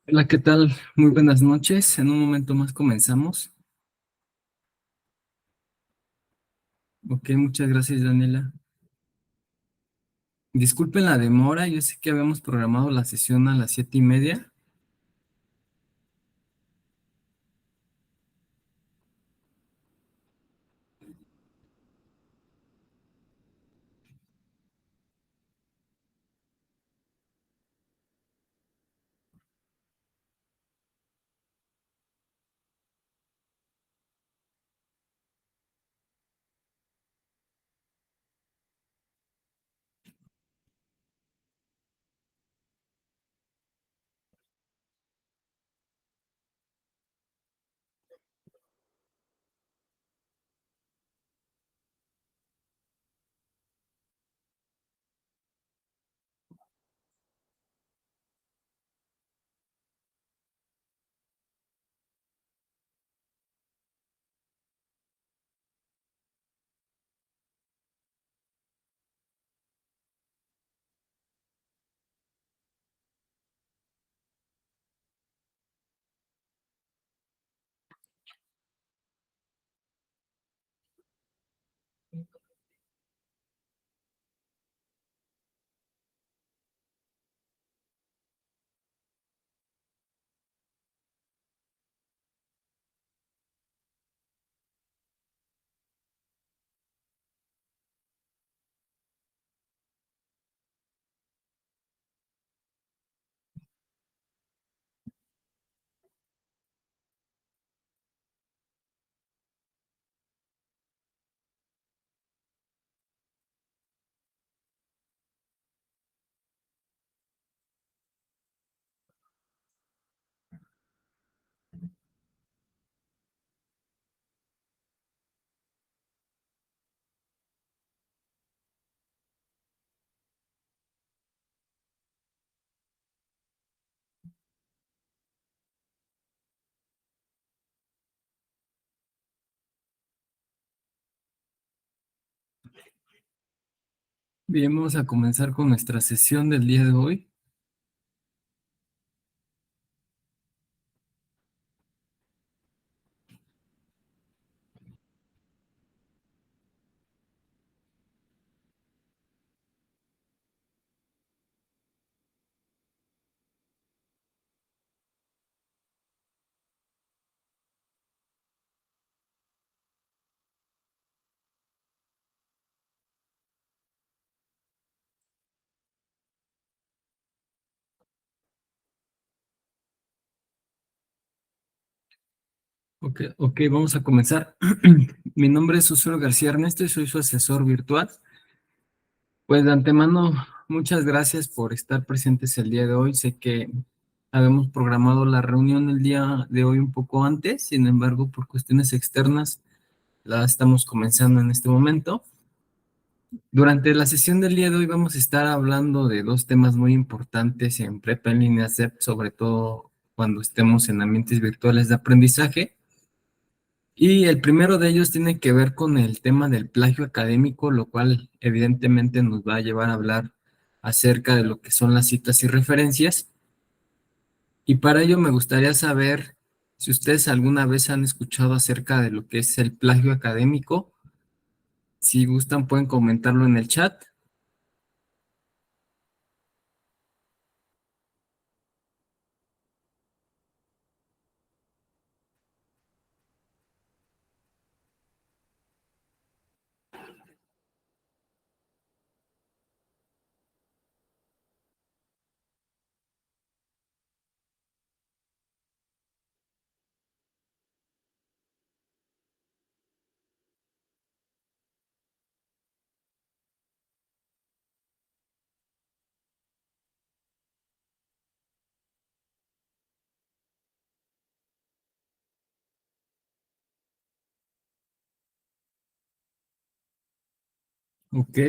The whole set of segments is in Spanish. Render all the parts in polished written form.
Hola, ¿qué tal? Muy buenas noches. En un momento más comenzamos. Ok, muchas gracias, Daniela. Disculpen la demora, yo sé que habíamos programado la sesión a las 7:30. Bien, vamos a comenzar con nuestra sesión del día de hoy. Ok, vamos a comenzar. Mi nombre es Osorio García Ernesto y soy su asesor virtual. Pues de antemano, muchas gracias por estar presentes el día de hoy. Sé que habíamos programado la reunión el día de hoy un poco antes, sin embargo, por cuestiones externas, la estamos comenzando en este momento. Durante la sesión del día de hoy vamos a estar hablando de dos temas muy importantes en Prepa en línea CEP, sobre todo cuando estemos en ambientes virtuales de aprendizaje. Y el primero de ellos tiene que ver con el tema del plagio académico, lo cual evidentemente nos va a llevar a hablar acerca de lo que son las citas y referencias. Y para ello me gustaría saber si ustedes alguna vez han escuchado acerca de lo que es el plagio académico. Si gustan, pueden comentarlo en el chat. Ok,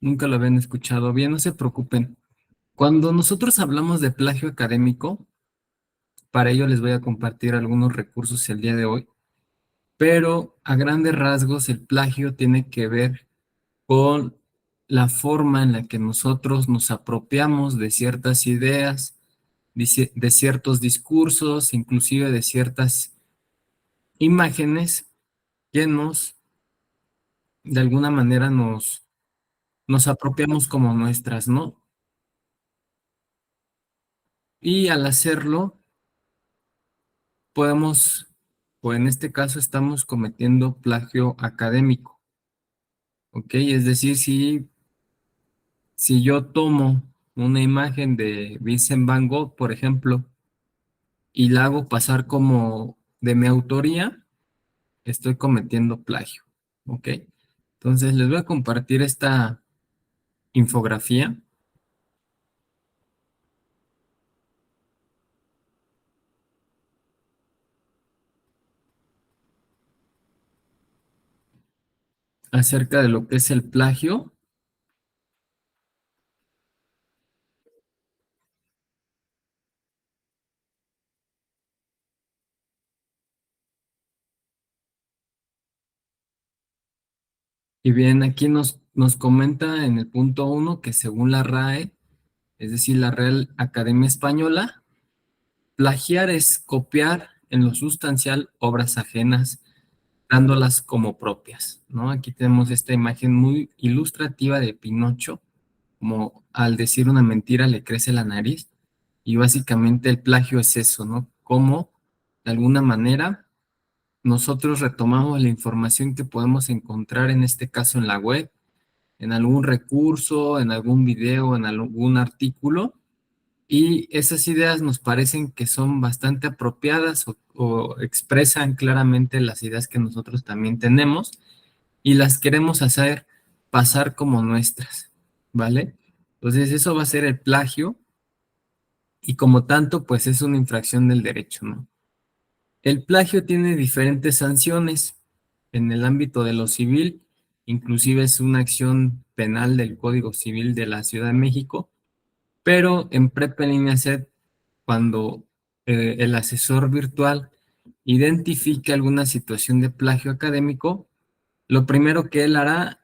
nunca lo habían escuchado. Bien, no se preocupen. Cuando nosotros hablamos de plagio académico, para ello les voy a compartir algunos recursos el día de hoy, pero a grandes rasgos el plagio tiene que ver con la forma en la que nosotros nos apropiamos de ciertas ideas, de ciertos discursos, inclusive de ciertas imágenes que de alguna manera nos apropiamos como nuestras, ¿no? Y al hacerlo, podemos, o en este caso estamos cometiendo plagio académico, ¿ok? Es decir, si yo tomo una imagen de Vincent Van Gogh, por ejemplo, y la hago pasar como de mi autoría, estoy cometiendo plagio, ¿ok? Entonces les voy a compartir esta infografía acerca de lo que es el plagio. Y bien, aquí nos comenta en el punto uno que según la RAE, es decir, la Real Academia Española, plagiar es copiar en lo sustancial obras ajenas, dándolas como propias, ¿no? Aquí tenemos esta imagen muy ilustrativa de Pinocho, como al decir una mentira le crece la nariz, y básicamente el plagio es eso, ¿no? Como de alguna manera nosotros retomamos la información que podemos encontrar en este caso en la web, en algún recurso, en algún video, en algún artículo, y esas ideas nos parecen que son bastante apropiadas o expresan claramente las ideas que nosotros también tenemos y las queremos hacer pasar como nuestras, ¿vale? Entonces eso va a ser el plagio y como tanto, pues es una infracción del derecho, ¿no? El plagio tiene diferentes sanciones en el ámbito de lo civil, inclusive es una acción penal del Código Civil de la Ciudad de México, pero en Prepa en línea SED, cuando el asesor virtual identifique alguna situación de plagio académico, lo primero que él hará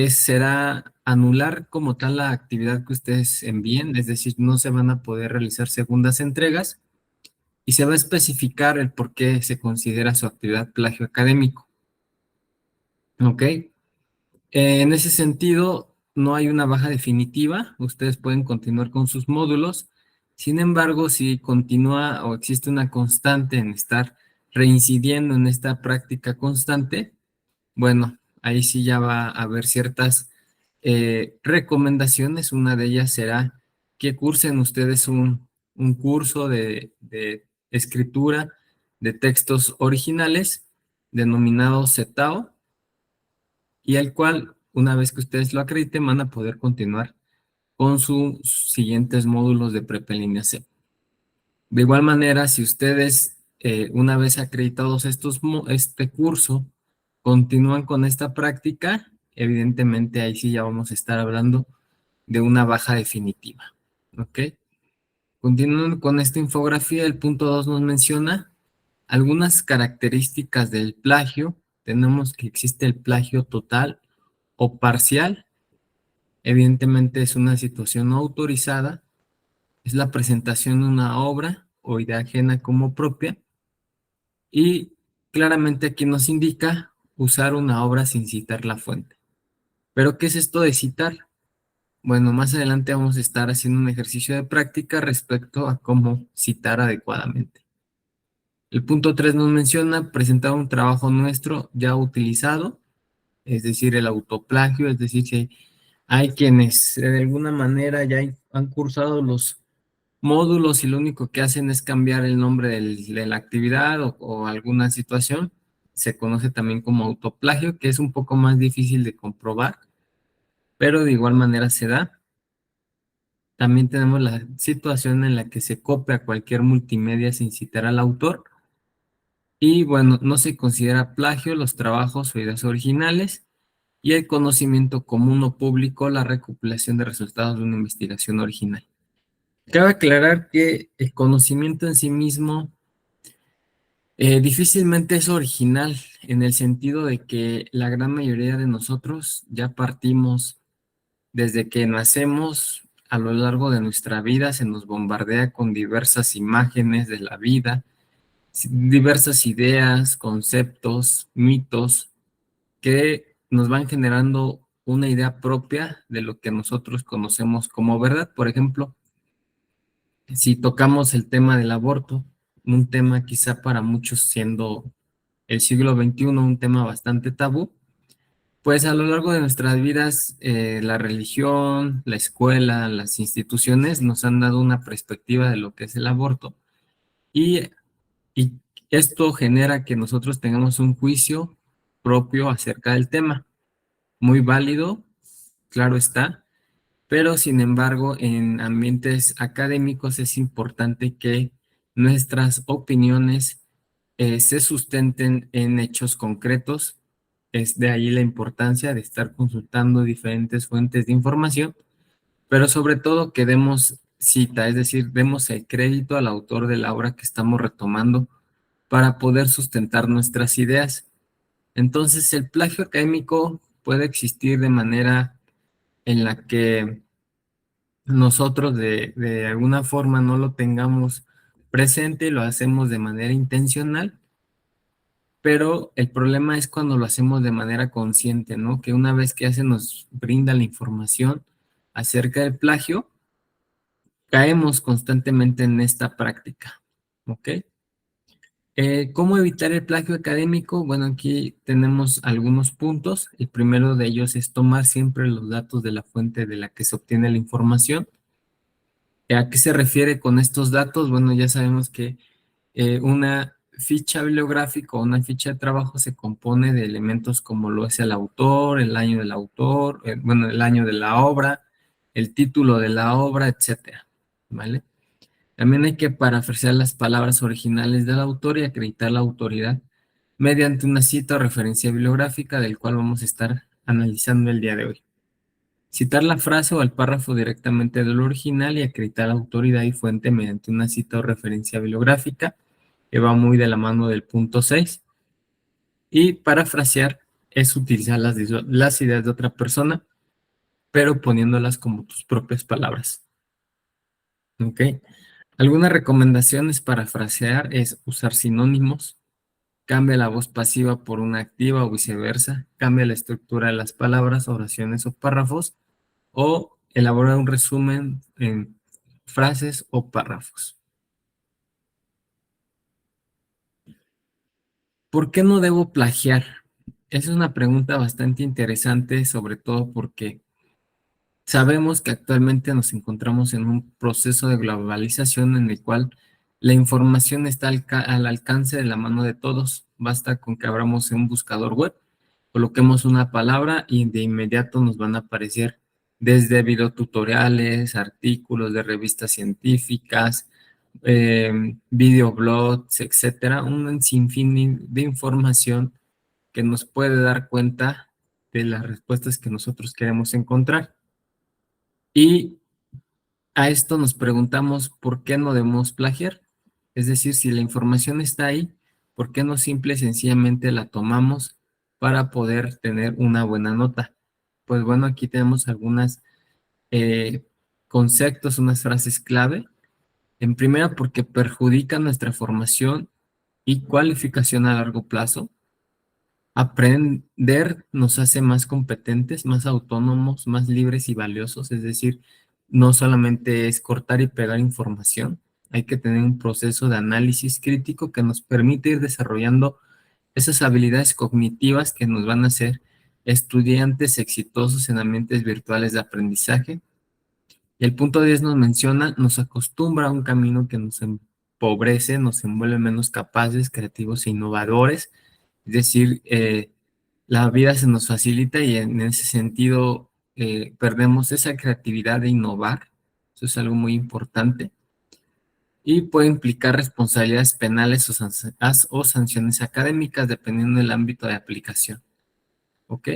será anular como tal la actividad que ustedes envíen, es decir, no se van a poder realizar segundas entregas y se va a especificar el por qué se considera su actividad plagio académico. ¿Ok? En ese sentido, no hay una baja definitiva, ustedes pueden continuar con sus módulos. Sin embargo, si continúa o existe una constante en estar reincidiendo en esta práctica constante, bueno, ahí sí ya va a haber ciertas recomendaciones. Una de ellas será que cursen ustedes un curso de escritura de textos originales denominado CETAO y el cual, una vez que ustedes lo acrediten, van a poder continuar con sus siguientes módulos de Prepa en línea C. De igual manera, si ustedes, una vez acreditados este curso, continúan con esta práctica, evidentemente ahí sí ya vamos a estar hablando de una baja definitiva. ¿Ok? Continuando con esta infografía, el punto 2 nos menciona algunas características del plagio. Tenemos que existe el plagio total o parcial. Evidentemente es una situación no autorizada, es la presentación de una obra o idea ajena como propia y claramente aquí nos indica usar una obra sin citar la fuente. ¿Pero qué es esto de citar? Bueno, más adelante vamos a estar haciendo un ejercicio de práctica respecto a cómo citar adecuadamente. El punto 3 nos menciona presentar un trabajo nuestro ya utilizado, es decir, el autoplagio, es decir, si hay quienes de alguna manera ya han cursado los módulos y lo único que hacen es cambiar el nombre de la actividad o alguna situación. Se conoce también como autoplagio, que es un poco más difícil de comprobar, pero de igual manera se da. También tenemos la situación en la que se copia cualquier multimedia sin citar al autor. Y bueno, no se considera plagio los trabajos o ideas originales y el conocimiento común o público, la recopilación de resultados de una investigación original. Cabe aclarar que el conocimiento en sí mismo difícilmente es original, en el sentido de que la gran mayoría de nosotros ya partimos desde que nacemos. A lo largo de nuestra vida se nos bombardea con diversas imágenes de la vida, diversas ideas, conceptos, mitos que nos van generando una idea propia de lo que nosotros conocemos como verdad. Por ejemplo, si tocamos el tema del aborto, un tema quizá para muchos siendo el siglo XXI un tema bastante tabú, pues a lo largo de nuestras vidas, la religión, la escuela, las instituciones nos han dado una perspectiva de lo que es el aborto y, y esto genera que nosotros tengamos un juicio propio acerca del tema, muy válido, claro está, pero sin embargo en ambientes académicos es importante que nuestras opiniones se sustenten en hechos concretos. Es de ahí la importancia de estar consultando diferentes fuentes de información, pero sobre todo que demos cita, es decir, demos el crédito al autor de la obra que estamos retomando para poder sustentar nuestras ideas. Entonces, el plagio académico puede existir de manera en la que nosotros de alguna forma no lo tengamos presente y lo hacemos de manera intencional, pero el problema es cuando lo hacemos de manera consciente, ¿no? Que una vez que ya se nos brinda la información acerca del plagio, caemos constantemente en esta práctica, ¿ok? ¿Cómo evitar el plagio académico? Bueno, aquí tenemos algunos puntos. El primero de ellos es tomar siempre los datos de la fuente de la que se obtiene la información. ¿A qué se refiere con estos datos? Bueno, ya sabemos que una ficha bibliográfica o una ficha de trabajo se compone de elementos como lo es el autor, el año del autor, bueno, el año de la obra, el título de la obra, etcétera, ¿vale? También hay que parafrasear las palabras originales del autor y acreditar la autoridad mediante una cita o referencia bibliográfica del cual vamos a estar analizando el día de hoy. Citar la frase o el párrafo directamente del original y acreditar la autoridad y fuente mediante una cita o referencia bibliográfica, que va muy de la mano del punto 6. Y parafrasear es utilizar las ideas de otra persona, pero poniéndolas como tus propias palabras. ¿Ok? Algunas recomendaciones para frasear es usar sinónimos, cambia la voz pasiva por una activa o viceversa, cambia la estructura de las palabras, oraciones o párrafos, o elaborar un resumen en frases o párrafos. ¿Por qué no debo plagiar? Esa es una pregunta bastante interesante, sobre todo porque sabemos que actualmente nos encontramos en un proceso de globalización en el cual la información está al alcance de la mano de todos. Basta con que abramos un buscador web, coloquemos una palabra y de inmediato nos van a aparecer desde videotutoriales, artículos de revistas científicas, videoblogs, etcétera, un sinfín de información que nos puede dar cuenta de las respuestas que nosotros queremos encontrar. Y a esto nos preguntamos por qué no debemos plagiar. Es decir, si la información está ahí, ¿por qué no simple y sencillamente la tomamos para poder tener una buena nota? Pues bueno, aquí tenemos algunos conceptos, unas frases clave. En primera, porque perjudica nuestra formación y cualificación a largo plazo. Aprender nos hace más competentes, más autónomos, más libres y valiosos, es decir, no solamente es cortar y pegar información, hay que tener un proceso de análisis crítico que nos permite ir desarrollando esas habilidades cognitivas que nos van a hacer estudiantes exitosos en ambientes virtuales de aprendizaje. Y el punto 10 nos menciona, nos acostumbra a un camino que nos empobrece, nos envuelve menos capaces, creativos e innovadores. Es decir, la vida se nos facilita y en ese sentido perdemos esa creatividad de innovar. Eso es algo muy importante. y puede implicar responsabilidades penales o sanciones académicas dependiendo del ámbito de aplicación. ¿Ok?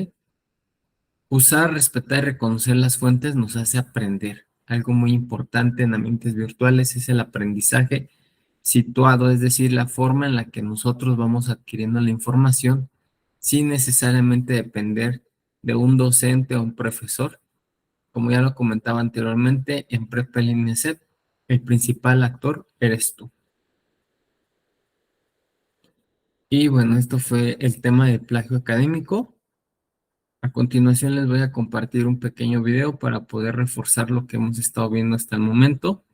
Usar, respetar y reconocer las fuentes nos hace aprender. Algo muy importante en ambientes virtuales es el aprendizaje situado, es decir, la forma en la que nosotros vamos adquiriendo la información sin necesariamente depender de un docente o un profesor. Como ya lo comentaba anteriormente, en Prepel INESEP, el principal actor eres tú. Y bueno, esto fue el tema del plagio académico. A continuación les voy a compartir un pequeño video para poder reforzar lo que hemos estado viendo hasta el momento.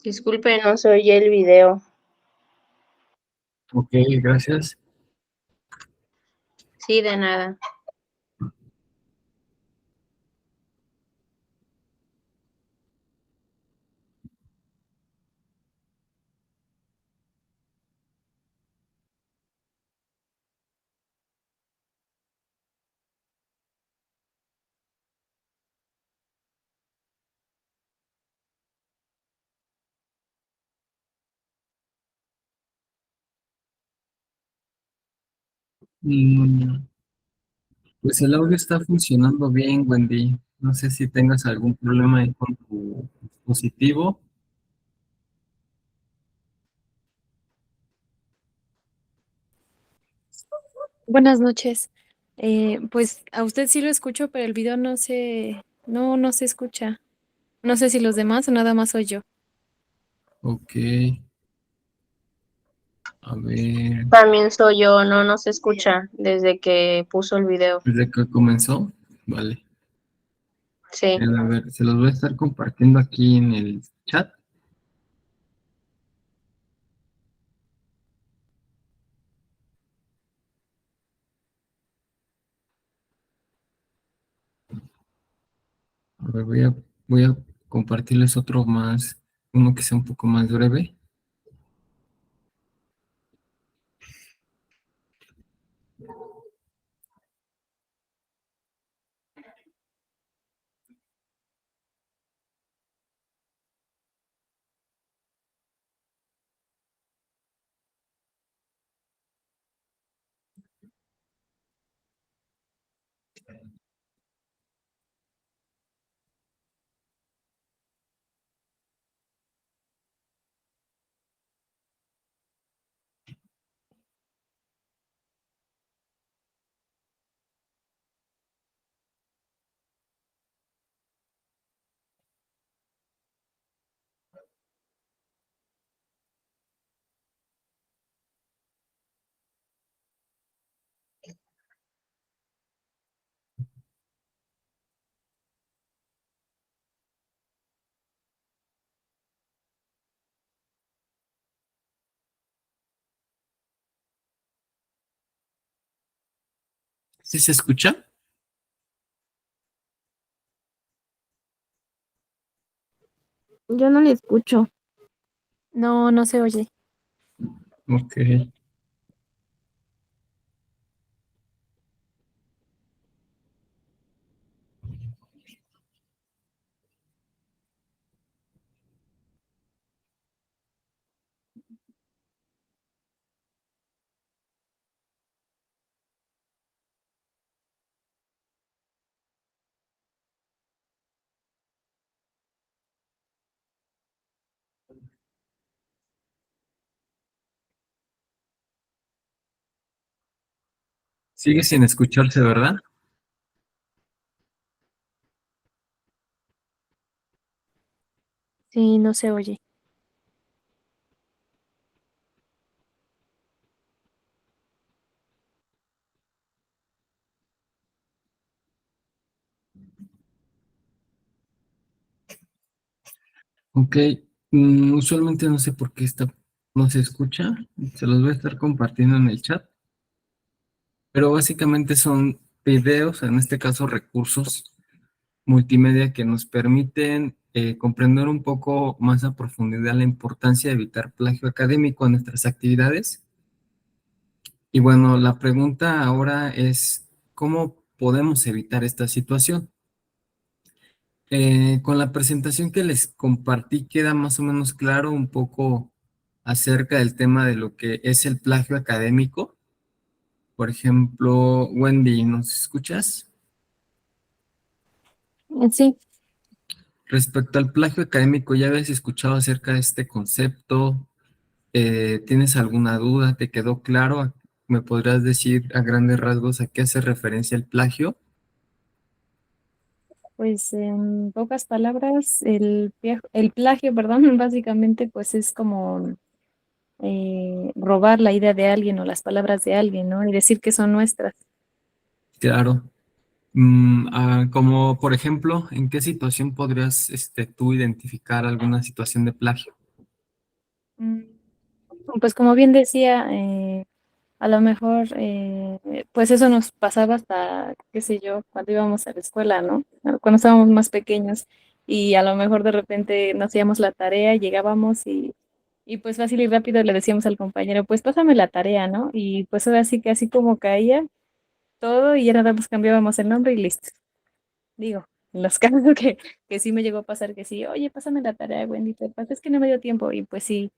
Disculpe, no se oye el video. Ok, gracias. Sí, de nada. Mm, pues el audio está funcionando bien, Wendy. No sé si tengas algún problema ahí con tu dispositivo. Buenas noches. Pues a usted sí lo escucho, pero el video no se escucha. No sé si los demás o nada más soy yo. Ok. A ver, También soy yo, no se escucha desde que puso el video. desde que comenzó. Vale. Sí. A ver, se los voy a estar compartiendo aquí en el chat. A ver, voy a compartirles otro más, uno que sea un poco más breve. ¿Sí se escucha? Yo no le escucho. No, no se oye. Ok. Sigue sin escucharse, ¿verdad? Sí, no se oye. Ok. Usualmente no sé por qué no se escucha. Se los voy a estar compartiendo en el chat. Pero básicamente son videos, en este caso recursos multimedia que nos permiten comprender un poco más a profundidad la importancia de evitar plagio académico en nuestras actividades. Y bueno, la pregunta ahora es, ¿cómo podemos evitar esta situación? Con la presentación que les compartí queda más o menos claro un poco acerca del tema de lo que es el plagio académico. Por ejemplo, Wendy, ¿nos escuchas? Sí, Respecto al plagio académico, ¿ya habías escuchado acerca de este concepto? ¿Tienes alguna duda? ¿Te quedó claro? ¿Me podrías decir a grandes rasgos a qué hace referencia el plagio? pues en pocas palabras, el plagio, perdón, básicamente pues es como robar la idea de alguien o las palabras de alguien, ¿no? Y decir que son nuestras. Claro. Como por ejemplo, ¿en qué situación podrías tú identificar alguna situación de plagio? Mm, Pues como bien decía, a lo mejor, pues eso nos pasaba hasta, qué sé yo, cuando íbamos a la escuela, ¿no? Cuando estábamos más pequeños y a lo mejor de repente nos hacíamos la tarea, llegábamos y pues fácil y rápido le decíamos al compañero, pues pásame la tarea, ¿no? Y pues ahora sí que así como caía todo y ya nada más cambiábamos el nombre y listo. Digo, en los casos que sí me llegó a pasar que sí, oye, pásame la tarea, Wendy, te pasa, es que no me dio tiempo y pues sí,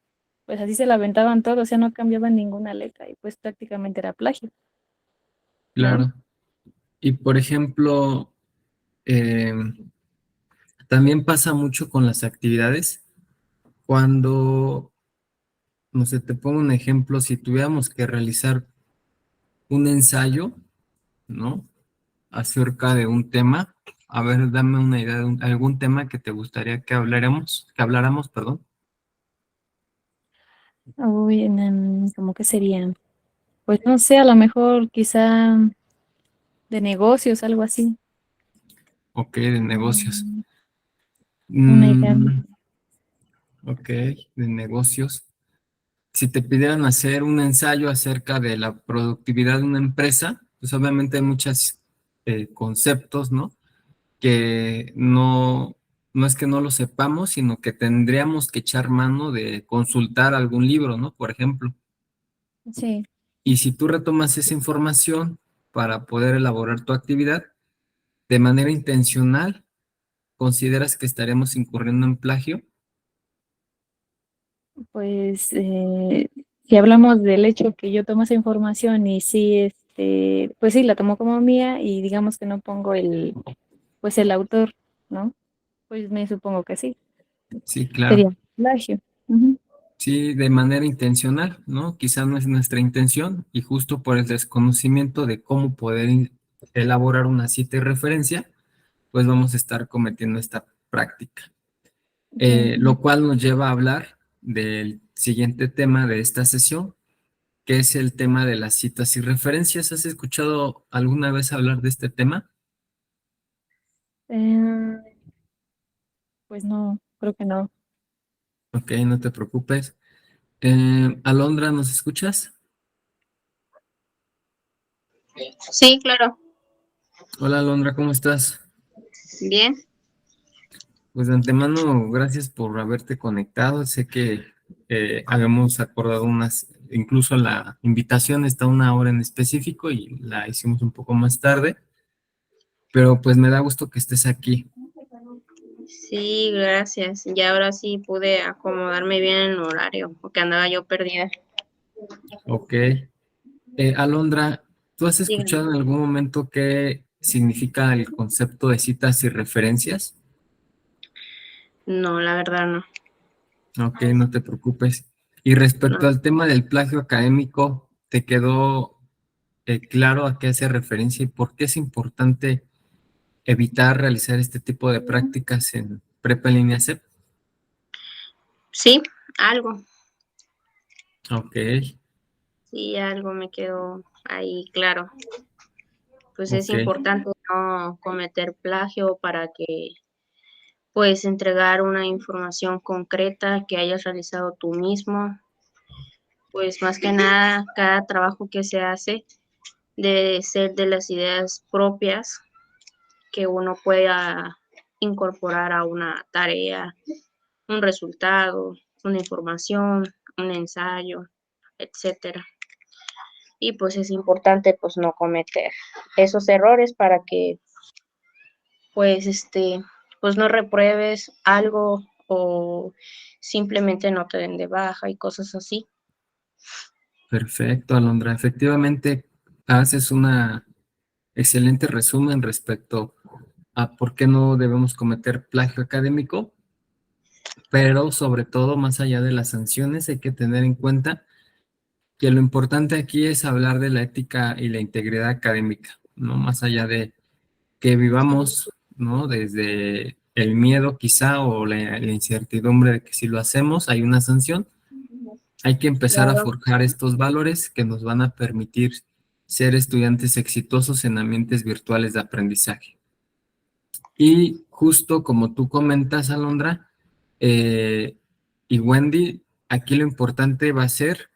pues así se la aventaban todo, o sea, no cambiaban ninguna letra y pues prácticamente era plagio. ¿No? Claro. Y por ejemplo, eh, también pasa mucho con las actividades. Cuando, no sé, te pongo un ejemplo, si tuviéramos que realizar un ensayo, ¿no? Acerca de un tema. A ver, dame una idea de algún tema que te gustaría que habláramos, perdón. Uy, ¿cómo que serían? Pues no sé, a lo mejor quizá de negocios, algo así. Ok, de negocios. Mm, Un ejemplo. Mm, ok, de negocios. Si te pidieran hacer un ensayo acerca de la productividad de una empresa, pues obviamente hay muchos conceptos, ¿no? Que no es que no lo sepamos, sino que tendríamos que echar mano de consultar algún libro, ¿no? Por ejemplo. Sí, Y si tú retomas esa información para poder elaborar tu actividad de manera intencional, ¿consideras que estaremos incurriendo en plagio? pues si hablamos del hecho que yo tomo esa información y sí, pues sí, la tomo como mía y digamos que no pongo pues el autor, ¿no? Pues me supongo que sí, Sí, claro. sería plagio. Ujú. Sí, de manera intencional, ¿no? Quizá no es nuestra intención y justo por el desconocimiento de cómo poder elaborar una cita y referencia, pues vamos a estar cometiendo esta práctica. Sí. Lo cual nos lleva a hablar del siguiente tema de esta sesión, que es el tema de las citas y referencias. ¿Has escuchado alguna vez hablar de este tema? Eh, pues no, creo que no. Ok, no te preocupes. Alondra, ¿nos escuchas? Sí, claro. Hola Alondra, ¿cómo estás? Bien. Pues de antemano, gracias por haberte conectado. Sé que habíamos acordado incluso la invitación está a una hora en específico y la hicimos un poco más tarde, pero pues me da gusto que estés aquí. Sí, gracias. Ya ahora sí pude acomodarme bien en el horario, porque andaba yo perdida. Ok. Alondra, ¿tú has Dígame. escuchado en algún momento qué significa el concepto de citas y referencias? No, la verdad no. Ok, no te preocupes. Y respecto No. al tema del plagio académico, ¿te quedó claro a qué hace referencia y por qué es importante evitar realizar este tipo de prácticas en prepa en línea CEP? Sí, algo. Ok, Sí, algo me quedó ahí claro. Pues es ok, importante no cometer plagio para que puedes entregar una información concreta que hayas realizado tú mismo. Pues más que nada, cada trabajo que se hace debe ser de las ideas propias que uno pueda incorporar a una tarea, un resultado, una información, un ensayo, etcétera. Y pues es importante pues no cometer esos errores para que pues pues no repruebes algo o simplemente no te den de baja y cosas así. perfecto, Alondra. Efectivamente, haces una excelente resumen respecto a por qué no debemos cometer plagio académico, pero sobre todo, más allá de las sanciones, hay que tener en cuenta que lo importante aquí es hablar de la ética y la integridad académica, ¿no? Más allá de que vivamos, ¿no? Desde el miedo quizá o la incertidumbre de que si lo hacemos hay una sanción, hay que empezar a Claro. forjar estos valores que nos van a permitir ser estudiantes exitosos en ambientes virtuales de aprendizaje. Y justo como tú comentas, Alondra, eh, y Wendy, aquí lo importante va a ser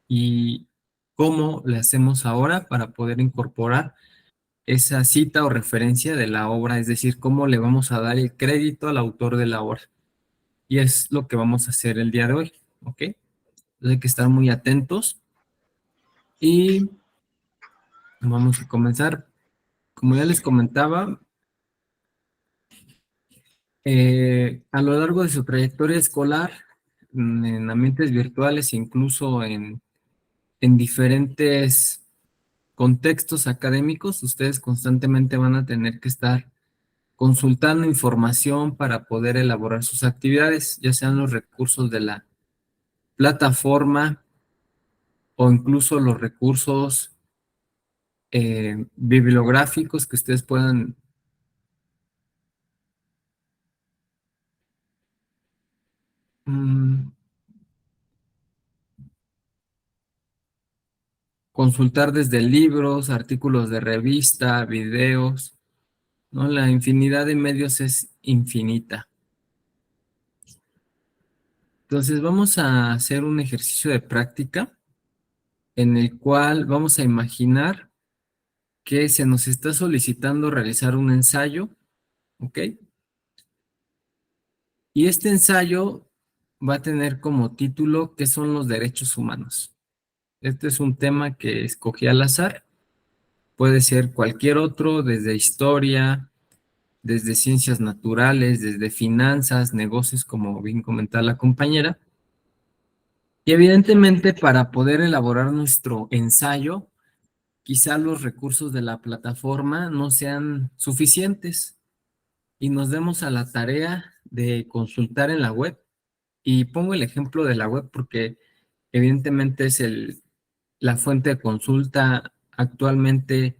y cómo le hacemos ahora para poder incorporar esa cita o referencia de la obra, es decir, cómo le vamos a dar el crédito al autor de la obra. Y es lo que vamos a hacer el día de hoy, ¿ok? Entonces hay que estar muy atentos y vamos a comenzar. Como ya les comentaba, a lo largo de su trayectoria escolar, en ambientes virtuales, incluso en diferentes contextos académicos, ustedes constantemente van a tener que estar consultando información para poder elaborar sus actividades, ya sean los recursos de la plataforma o incluso los recursos bibliográficos que ustedes puedan. mm, consultar desde libros, artículos de revista, videos, ¿no? La infinidad de medios es infinita. Entonces vamos a hacer un ejercicio de práctica en el cual vamos a imaginar que se nos está solicitando realizar un ensayo, ¿ok? Y este ensayo va a tener como título ¿qué son los derechos humanos? Este es un tema que escogí al azar. Puede ser cualquier otro, desde historia, desde ciencias naturales, desde finanzas, negocios, como bien comentaba la compañera. Y evidentemente para poder elaborar nuestro ensayo, quizá los recursos de la plataforma no sean suficientes y nos demos a la tarea de consultar en la web. Y pongo el ejemplo de la web porque evidentemente es la fuente de consulta actualmente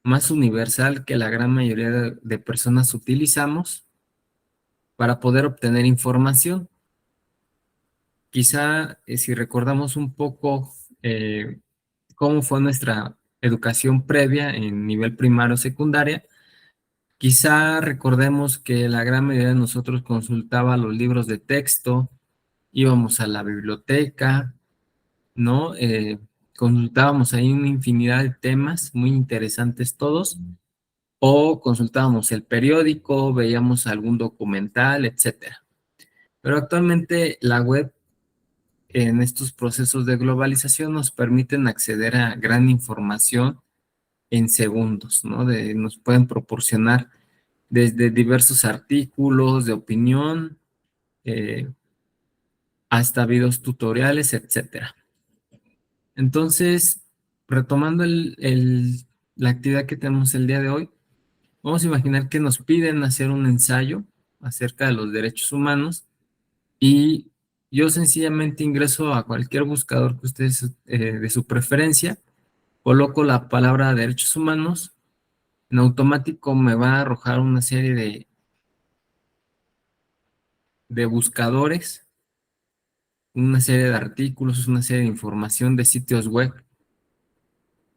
más universal que la gran mayoría de personas utilizamos para poder obtener información. Quizá si recordamos un poco cómo fue nuestra educación previa en nivel primario o secundaria, quizá recordemos que la gran mayoría de nosotros consultaba los libros de texto, íbamos a la biblioteca, ¿no? Consultábamos ahí una infinidad de temas muy interesantes todos, o consultábamos el periódico, veíamos algún documental, etcétera. Pero actualmente la web en estos procesos de globalización nos permiten acceder a gran información en segundos, ¿no? Nos pueden proporcionar desde diversos artículos de opinión hasta videos tutoriales, etcétera. Entonces, retomando la actividad que tenemos el día de hoy, vamos a imaginar que nos piden hacer un ensayo acerca de los derechos humanos y yo sencillamente ingreso a cualquier buscador que ustedes de su preferencia, coloco la palabra derechos humanos, en automático me va a arrojar una serie de buscadores, una serie de artículos, una serie de información de sitios web.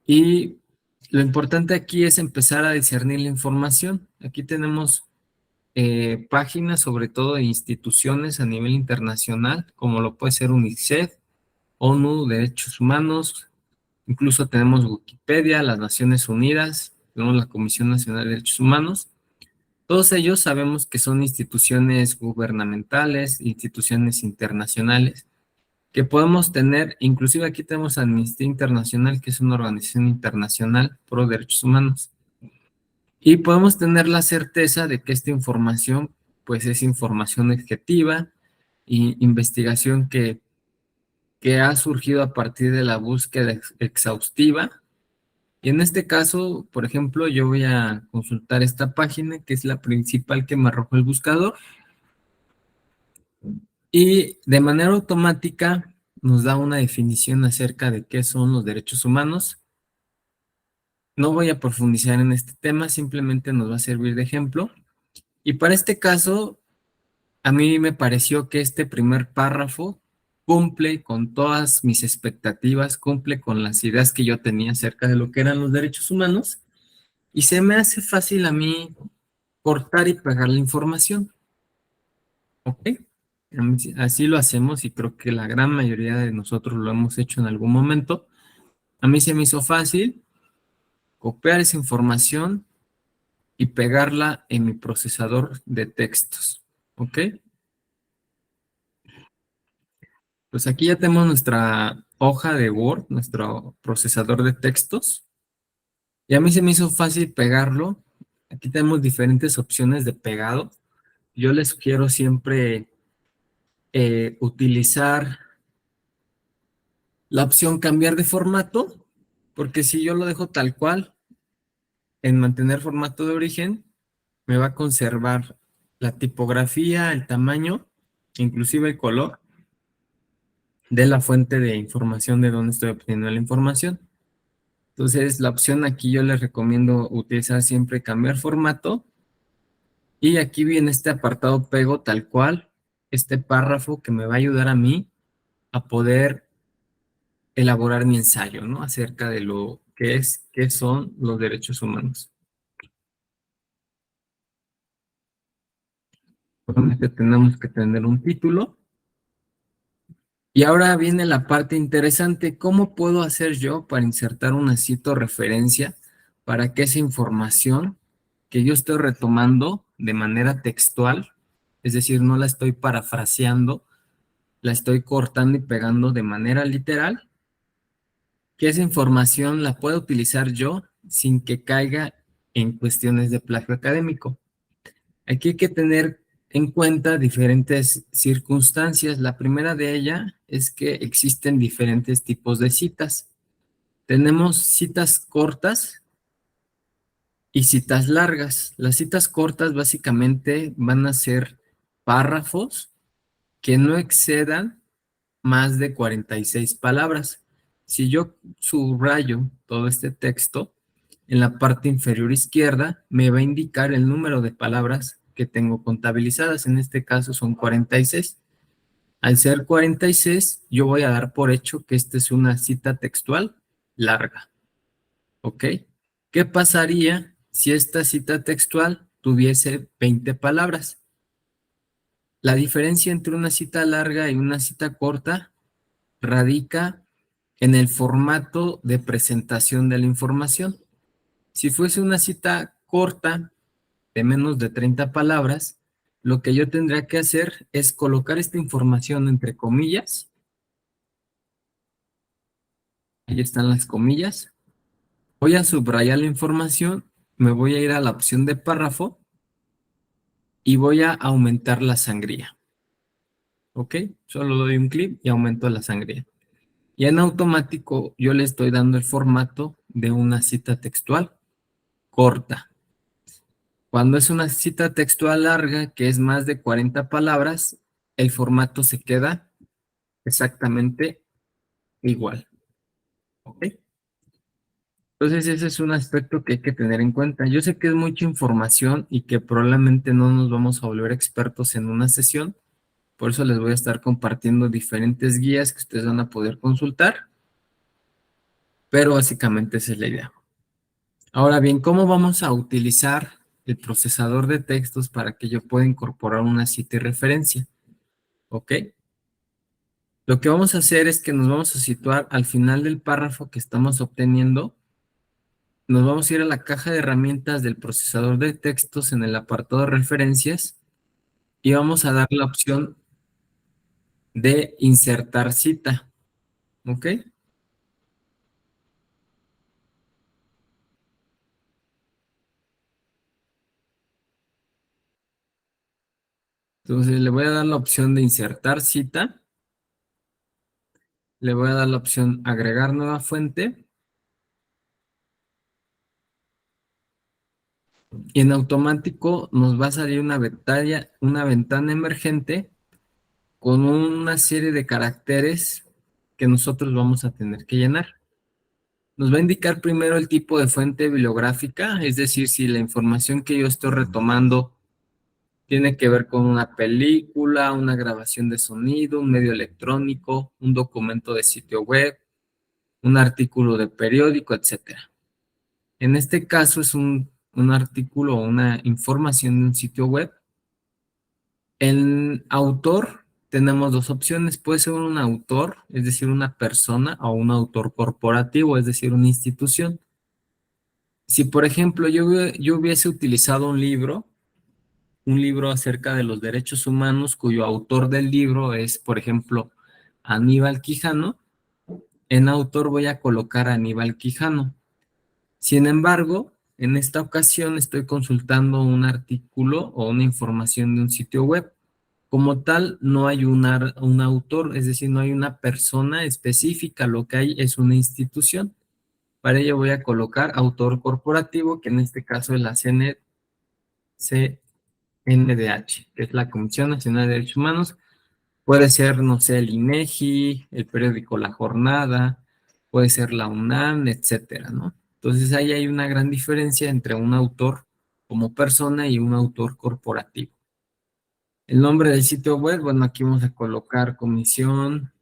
Y lo importante aquí es empezar a discernir la información. Aquí tenemos páginas, sobre todo de instituciones a nivel internacional, como lo puede ser UNICEF, ONU, Derechos Humanos, incluso tenemos Wikipedia, las Naciones Unidas, tenemos la Comisión Nacional de Derechos Humanos. Todos ellos sabemos que son instituciones gubernamentales, instituciones internacionales, que podemos tener, inclusive aquí tenemos Amnistía Internacional, que es una organización internacional pro derechos humanos. Y podemos tener la certeza de que esta información, pues es información objetiva y investigación que ha surgido a partir de la búsqueda exhaustiva. Y en este caso, por ejemplo, yo voy a consultar esta página, que es la principal que me arrojó el buscador, y de manera automática nos da una definición acerca de qué son los derechos humanos. No voy a profundizar en este tema, simplemente nos va a servir de ejemplo. Y para este caso, a mí me pareció que este primer párrafo cumple con todas mis expectativas, cumple con las ideas que yo tenía acerca de lo que eran los derechos humanos, y se me hace fácil a mí cortar y pegar la información. ¿Ok? Así lo hacemos y creo que la gran mayoría de nosotros lo hemos hecho en algún momento. A mí se me hizo fácil copiar esa información y pegarla en mi procesador de textos. ¿Ok? Pues aquí ya tenemos nuestra hoja de Word, nuestro procesador de textos. Y a mí se me hizo fácil pegarlo. Aquí tenemos diferentes opciones de pegado. Yo les sugiero siempre utilizar la opción cambiar de formato, porque si yo lo dejo tal cual, en mantener formato de origen, me va a conservar la tipografía, el tamaño, inclusive el color de la fuente de información de donde estoy obteniendo la información. Entonces, la opción aquí yo les recomiendo utilizar siempre cambiar formato. Y aquí viene este apartado pego tal cual, este párrafo que me va a ayudar a mí a poder elaborar mi ensayo, ¿no? Acerca de lo que es, qué son los derechos humanos. Solamente tenemos que tener un título. Y ahora viene la parte interesante. ¿Cómo puedo hacer yo para insertar una cita o referencia para que esa información que yo estoy retomando de manera textual, es decir, no la estoy parafraseando, la estoy cortando y pegando de manera literal, que esa información la pueda utilizar yo sin que caiga en cuestiones de plagio académico? Aquí hay que tener en cuenta diferentes circunstancias. La primera de ellas es que existen diferentes tipos de citas. Tenemos citas cortas y citas largas. Las citas cortas básicamente van a ser párrafos que no excedan más de 46 palabras. Si yo subrayo todo este texto, en la parte inferior izquierda me va a indicar el número de palabras que tengo contabilizadas. En este caso son 46. Al ser 46, yo voy a dar por hecho que esta es una cita textual larga. ¿Ok? ¿Qué pasaría si esta cita textual tuviese 20 palabras? La diferencia entre una cita larga y una cita corta radica en el formato de presentación de la información. Si fuese una cita corta de menos de 30 palabras, lo que yo tendría que hacer es colocar esta información entre comillas. Ahí están las comillas. Voy a subrayar la información, me voy a ir a la opción de párrafo y voy a aumentar la sangría. ¿Ok? Solo doy un clic y aumento la sangría. Y en automático yo le estoy dando el formato de una cita textual corta. Cuando es una cita textual larga, que es más de 40 palabras, el formato se queda exactamente igual. ¿Ok? Entonces ese es un aspecto que hay que tener en cuenta. Yo sé que es mucha información y que probablemente no nos vamos a volver expertos en una sesión, por eso les voy a estar compartiendo diferentes guías que ustedes van a poder consultar, pero básicamente esa es la idea. Ahora bien, ¿cómo vamos a utilizar el procesador de textos para que yo pueda incorporar una cita y referencia? ¿Ok? Lo que vamos a hacer es que nos vamos a situar al final del párrafo que estamos obteniendo. Nos vamos a ir a la caja de herramientas del procesador de textos en el apartado de referencias y vamos a dar la opción de insertar cita. ¿Ok? Entonces le voy a dar la opción de insertar cita. Le voy a dar la opción agregar nueva fuente. Y en automático nos va a salir una ventana emergente con una serie de caracteres que nosotros vamos a tener que llenar. Nos va a indicar primero el tipo de fuente bibliográfica, es decir, si la información que yo estoy retomando tiene que ver con una película, una grabación de sonido, un medio electrónico, un documento de sitio web, un artículo de periódico, etcétera. En este caso es un artículo o una información de un sitio web. En autor tenemos dos opciones. Puede ser un autor, es decir, una persona, o un autor corporativo, es decir, una institución. Si, por ejemplo, yo hubiese utilizado un libro acerca de los derechos humanos, cuyo autor del libro es, por ejemplo, Aníbal Quijano, en autor voy a colocar a Aníbal Quijano. Sin embargo, en esta ocasión estoy consultando un artículo o una información de un sitio web. Como tal, no hay un autor, es decir, no hay una persona específica, lo que hay es una institución. Para ello voy a colocar autor corporativo, que en este caso es la CNDH, que es la Comisión Nacional de Derechos Humanos. Puede ser, no sé, el INEGI, el periódico La Jornada, puede ser la UNAM, etcétera, ¿no? Entonces ahí hay una gran diferencia entre un autor como persona y un autor corporativo. El nombre del sitio web, bueno, aquí vamos a colocar Comisión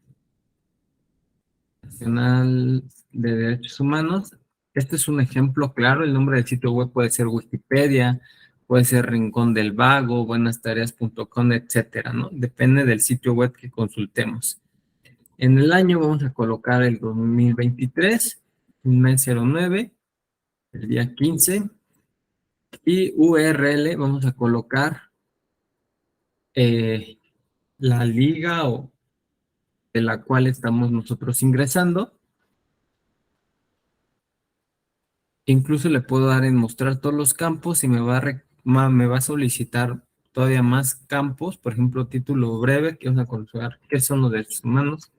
Nacional de Derechos Humanos. Este es un ejemplo claro. El nombre del sitio web puede ser Wikipedia, puede ser Rincón del Vago, buenastareas.com, etcétera, ¿no? Depende del sitio web que consultemos. En el año vamos a colocar el 2023, el mes 09, el día 15, y URL vamos a colocar la liga o de la cual estamos nosotros ingresando. Incluso le puedo dar en mostrar todos los campos y me va a solicitar todavía más campos, por ejemplo, título breve, que vamos a conocer qué son los derechos humanos,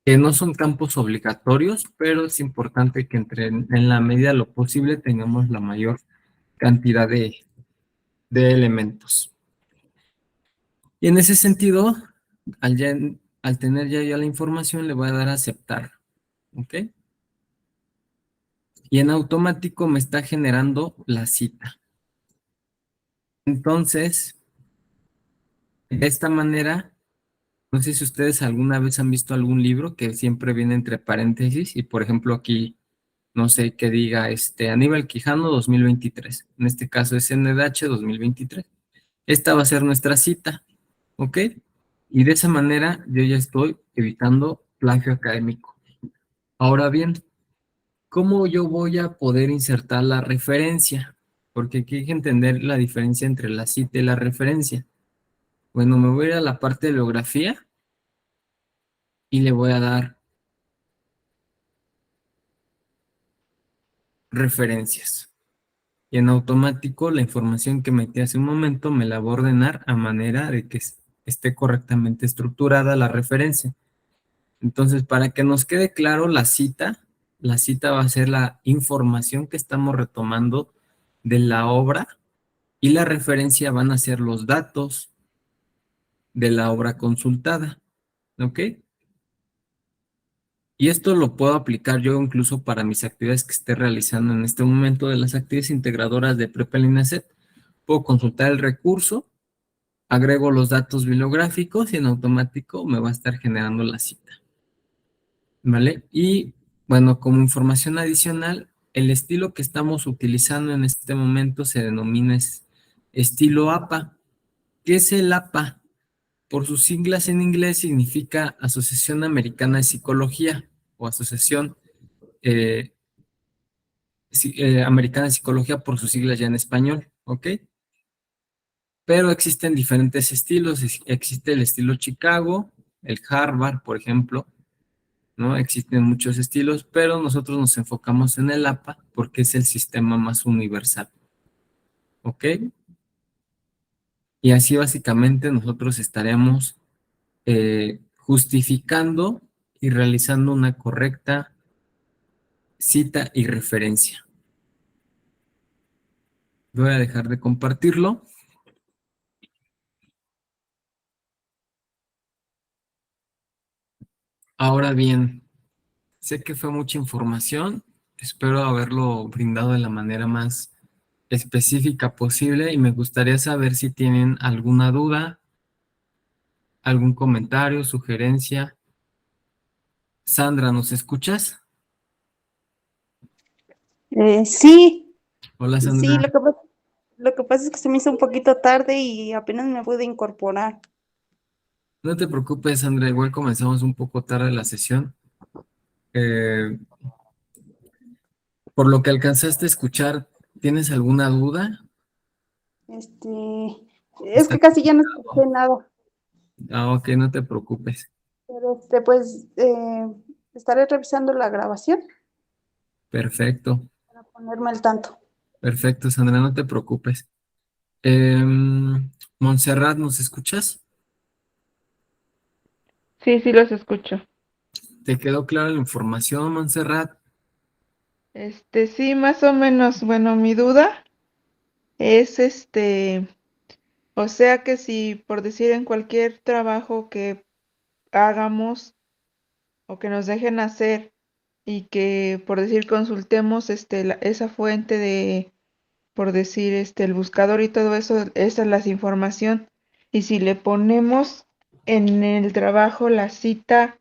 que no son campos obligatorios, pero es importante que en la medida de lo posible tengamos la mayor cantidad de elementos. Y en ese sentido, al tener ya la información, le voy a dar a aceptar, ¿ok? Y en automático me está generando la cita. Entonces, de esta manera, no sé si ustedes alguna vez han visto algún libro que siempre viene entre paréntesis y, por ejemplo, aquí, no sé, que diga Aníbal Quijano 2023. En este caso es NDH 2023. Esta va a ser nuestra cita, ¿ok? Y de esa manera yo ya estoy evitando plagio académico. Ahora bien, ¿cómo yo voy a poder insertar la referencia? Porque aquí hay que entender la diferencia entre la cita y la referencia. Bueno, me voy a ir a la parte de bibliografía y le voy a dar referencias. Y en automático la información que metí hace un momento me la va a ordenar a manera de que esté correctamente estructurada la referencia. Entonces, para que nos quede claro la cita va a ser la información que estamos retomando de la obra y la referencia van a ser los datos de la obra consultada, ¿ok? Y esto lo puedo aplicar yo incluso para mis actividades que esté realizando en este momento de las actividades integradoras de Prepa en INACET. Puedo consultar el recurso, agrego los datos bibliográficos y en automático me va a estar generando la cita. ¿Vale? Y bueno, como información adicional, el estilo que estamos utilizando en este momento se denomina estilo APA. ¿Qué es el APA? Por sus siglas en inglés significa Asociación Americana de Psicología o Asociación Americana de Psicología por sus siglas ya en español, ¿ok? Pero existen diferentes estilos. Existe el estilo Chicago, el Harvard, por ejemplo, ¿no? Existen muchos estilos, pero nosotros nos enfocamos en el APA porque es el sistema más universal, ¿ok? Y así básicamente nosotros estaremos justificando y realizando una correcta cita y referencia. Voy a dejar de compartirlo. Ahora bien, sé que fue mucha información. Espero haberlo brindado de la manera más específica posible y me gustaría saber si tienen alguna duda, algún comentario, sugerencia. Sandra, ¿nos escuchas? Sí, Hola, sí, Sandra. lo que pasa es que se me hizo un poquito tarde y apenas me pude incorporar. No te preocupes, Sandra. Igual comenzamos un poco tarde la sesión. Eh, por lo que alcanzaste a escuchar, ¿tienes alguna duda? Es que casi ya no escuché nada, Ok, no te preocupes. pero pues estaré revisando la grabación Perfecto, para ponerme al tanto. perfecto, Sandra, no te preocupes. Montserrat, ¿nos escuchas? Sí, sí los escucho. ¿Te quedó clara la información, Montserrat? Sí, más o menos. Bueno, mi duda es o sea que si por decir en cualquier trabajo que hagamos o que nos dejen hacer y que por decir consultemos esa fuente de, por decir el buscador y todo eso, esa es la información. Y si le ponemos en el trabajo la cita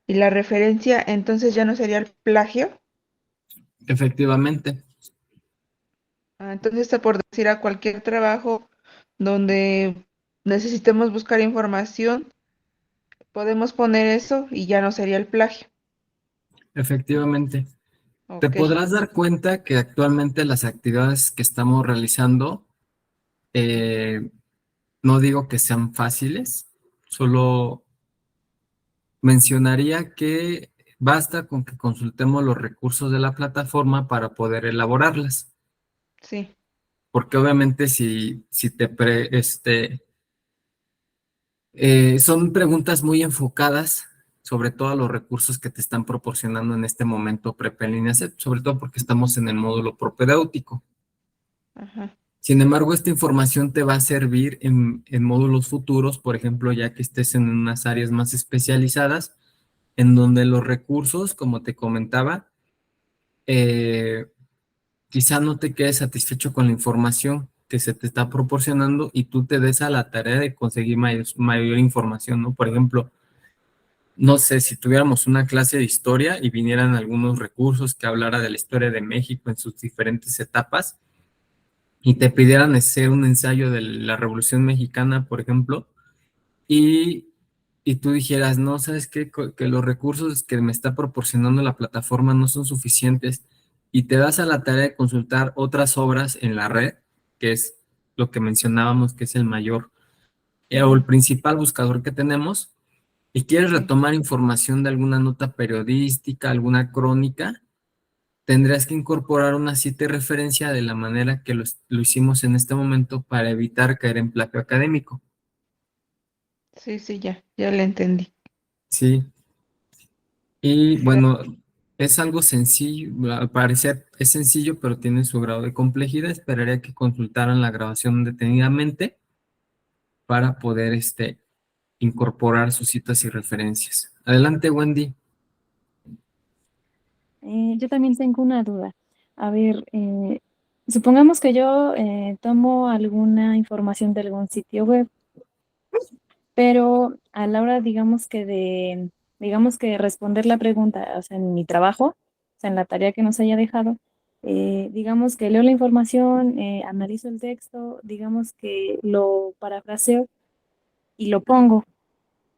y la referencia, entonces ya no sería el plagio. Efectivamente. Entonces está por decir a cualquier trabajo donde necesitemos buscar información, podemos poner eso y ya no sería el plagio. Efectivamente. Te Ok, podrás dar cuenta que actualmente las actividades que estamos realizando, eh, no digo que sean fáciles, solo mencionaría que basta con que consultemos los recursos de la plataforma para poder elaborarlas, sí, porque obviamente si son preguntas muy enfocadas sobre todo a los recursos que te están proporcionando en este momento Prepa en línea CEP, sobre todo porque estamos en el módulo propedéutico. ajá, Sin embargo, esta información te va a servir en módulos futuros, por ejemplo, ya que estés en unas áreas más especializadas, en donde los recursos, como te comentaba, eh, quizá no te quedes satisfecho con la información que se te está proporcionando y tú te des a la tarea de conseguir mayor información, ¿no? Por ejemplo, no sé, si tuviéramos una clase de historia y vinieran algunos recursos que hablara de la historia de México en sus diferentes etapas y te pidieran hacer un ensayo de la Revolución Mexicana, por ejemplo, y, y tú dijeras, no, ¿sabes qué? Que los recursos que me está proporcionando la plataforma no son suficientes y te das a la tarea de consultar otras obras en la red, que es lo que mencionábamos, que es el mayor o el ujú, principal buscador que tenemos, y quieres sí, retomar información de alguna nota periodística, alguna crónica, tendrás que incorporar una cita de referencia de la manera que lo hicimos en este momento para evitar caer en plagio académico. sí, sí, ya le entendí. Sí, y bueno, es algo sencillo, al parecer es sencillo, pero tiene su grado de complejidad. Esperaría que consultaran la grabación detenidamente para poder incorporar sus citas y referencias. Adelante, Wendy. Yo también tengo una duda. A ver, supongamos que yo tomo alguna información de algún sitio web, pero a la hora, digamos que responder la pregunta, o sea, en mi trabajo, o sea, en la tarea que nos haya dejado, digamos que leo la información, analizo el texto, digamos que lo parafraseo y lo pongo.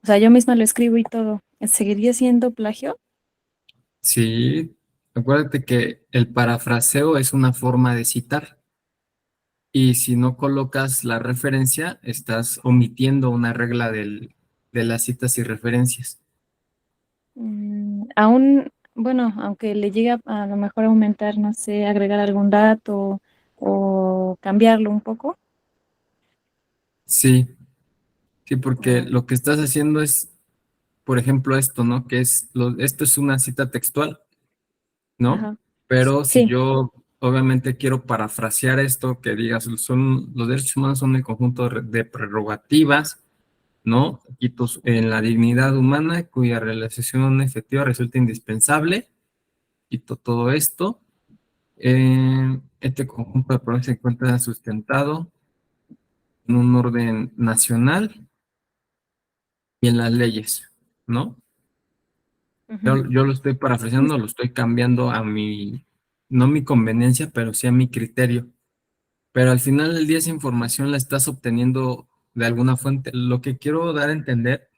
O sea, yo misma lo escribo y todo. ¿Seguiría siendo plagio? Sí, acuérdate que el parafraseo es una forma de citar y si no colocas la referencia, estás omitiendo una regla de las citas y referencias. Aún, bueno, aunque le llegue a lo mejor aumentar, no sé, agregar algún dato o cambiarlo un poco. Sí, sí, porque o- lo que estás haciendo es, por ejemplo, esto, ¿no? Esto es una cita textual, ¿no? ajá, Pero si sí. yo obviamente quiero parafrasear esto, que digas, los derechos humanos son el conjunto de prerrogativas, ¿no? En la dignidad humana, cuya realización efectiva resulta indispensable, quito todo esto. Este conjunto de problemas se encuentra sustentado en un orden nacional y en las leyes, ¿no? Ujú. Yo lo estoy parafraseando, lo estoy cambiando no mi conveniencia, pero sí a mi criterio. Pero al final del día esa información la estás obteniendo de alguna fuente. Lo que quiero dar a entender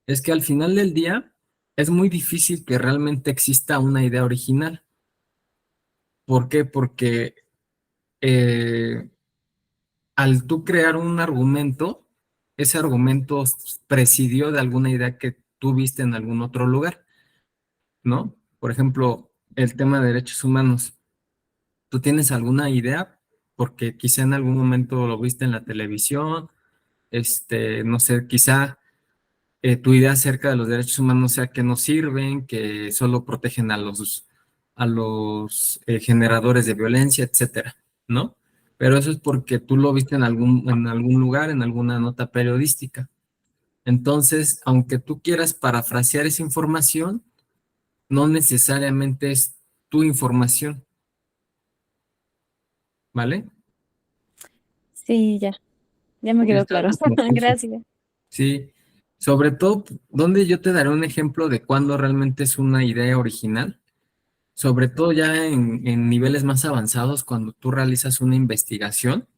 es que al final del día es muy difícil que realmente exista una idea original. ¿Por qué? Porque eh, al tú crear un argumento, ese argumento presidió de alguna idea que tú viste en algún otro lugar, ¿no? Por ejemplo, el tema de derechos humanos. ¿Tú tienes alguna idea? Porque quizá en algún momento lo viste en la televisión, no sé, quizá tu idea acerca de los derechos humanos sea que no sirven, que solo protegen a los generadores de violencia, etcétera, ¿no? Pero eso es porque tú lo viste en algún lugar, en alguna nota periodística. Entonces, aunque tú quieras parafrasear esa información, no necesariamente es tu información, ¿vale? Sí, ya me quedó Es claro. algo confuso. Gracias. Sí, Sobre todo, donde yo te daré un ejemplo de cuándo realmente es una idea original, sobre todo ya en niveles más avanzados, cuando tú realizas una investigación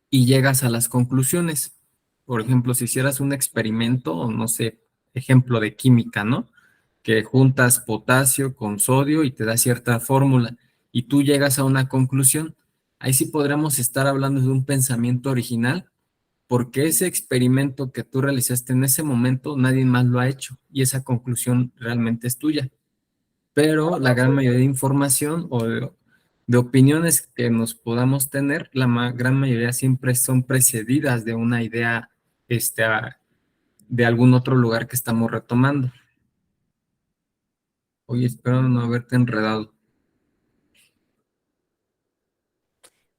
y llegas a las conclusiones. Por ejemplo, si hicieras un experimento, o no sé, ejemplo de química, ¿no? Que juntas potasio con sodio y te da cierta fórmula y tú llegas a una conclusión. Ahí sí podríamos estar hablando de un pensamiento original, porque ese experimento que tú realizaste en ese momento nadie más lo ha hecho y esa conclusión realmente es tuya. Pero la gran mayoría de información o de opiniones que nos podamos tener, gran mayoría siempre son precedidas de una idea de algún otro lugar que estamos retomando. Oye, espero no haberte enredado.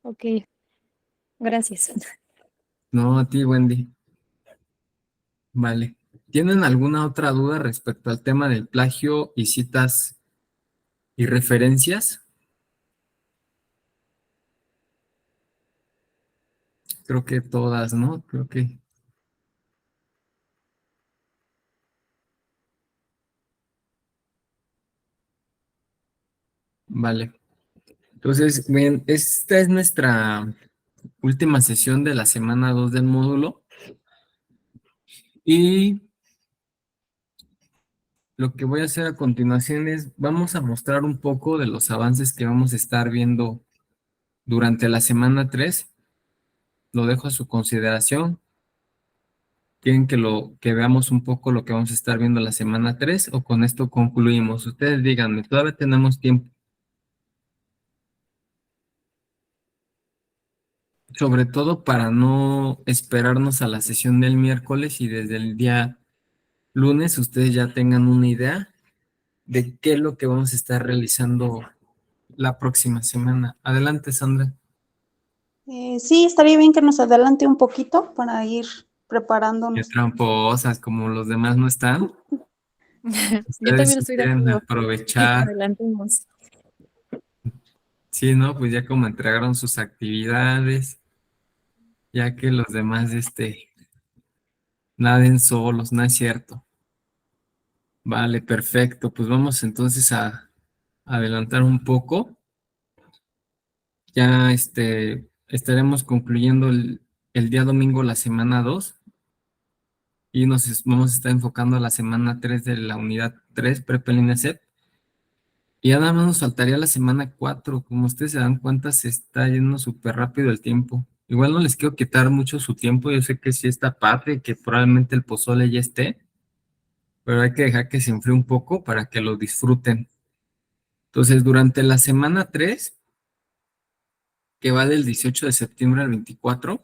Ok, gracias. No, a ti, Wendy. Vale. ¿Tienen alguna otra duda respecto al tema del plagio y citas y referencias? Creo que todas, ¿no? Creo que vale. Entonces, bien, esta es nuestra última sesión de la semana 2 del módulo y lo que voy a hacer a continuación es, vamos a mostrar un poco de los avances que vamos a estar viendo durante la semana 3. Lo dejo a su consideración. ¿Quieren que veamos un poco lo que vamos a estar viendo la semana 3 o con esto concluimos? Ustedes díganme, todavía tenemos tiempo. Sobre todo para no esperarnos a la sesión del miércoles y desde el día lunes ustedes ya tengan una idea de qué es lo que vamos a estar realizando la próxima semana. Adelante, Sandra. Sí, estaría bien que nos adelante un poquito para ir Qué preparándonos. tramposas, como los demás no están. Yo Ustedes también sí estoy de quieren acuerdo. aprovechar. Adelantemos. Sí, ¿no? Pues ya como entregaron sus actividades, ya que los demás, naden solos, no es cierto. Vale, perfecto. Pues vamos entonces a adelantar un poco. Ya estaremos concluyendo el día domingo la semana 2 y vamos a estar enfocando a la semana 3 de la unidad 3 Prepa en línea CEP. Y ya nada más nos faltaría la semana 4. Como ustedes se dan cuenta, se está yendo súper rápido el tiempo. Igual no les quiero quitar mucho su tiempo. Yo sé que sí está padre, que probablemente el pozole ya esté, pero hay que dejar que se enfríe un poco para que lo disfruten. Entonces, durante la semana 3, que va del 18 de septiembre al 24,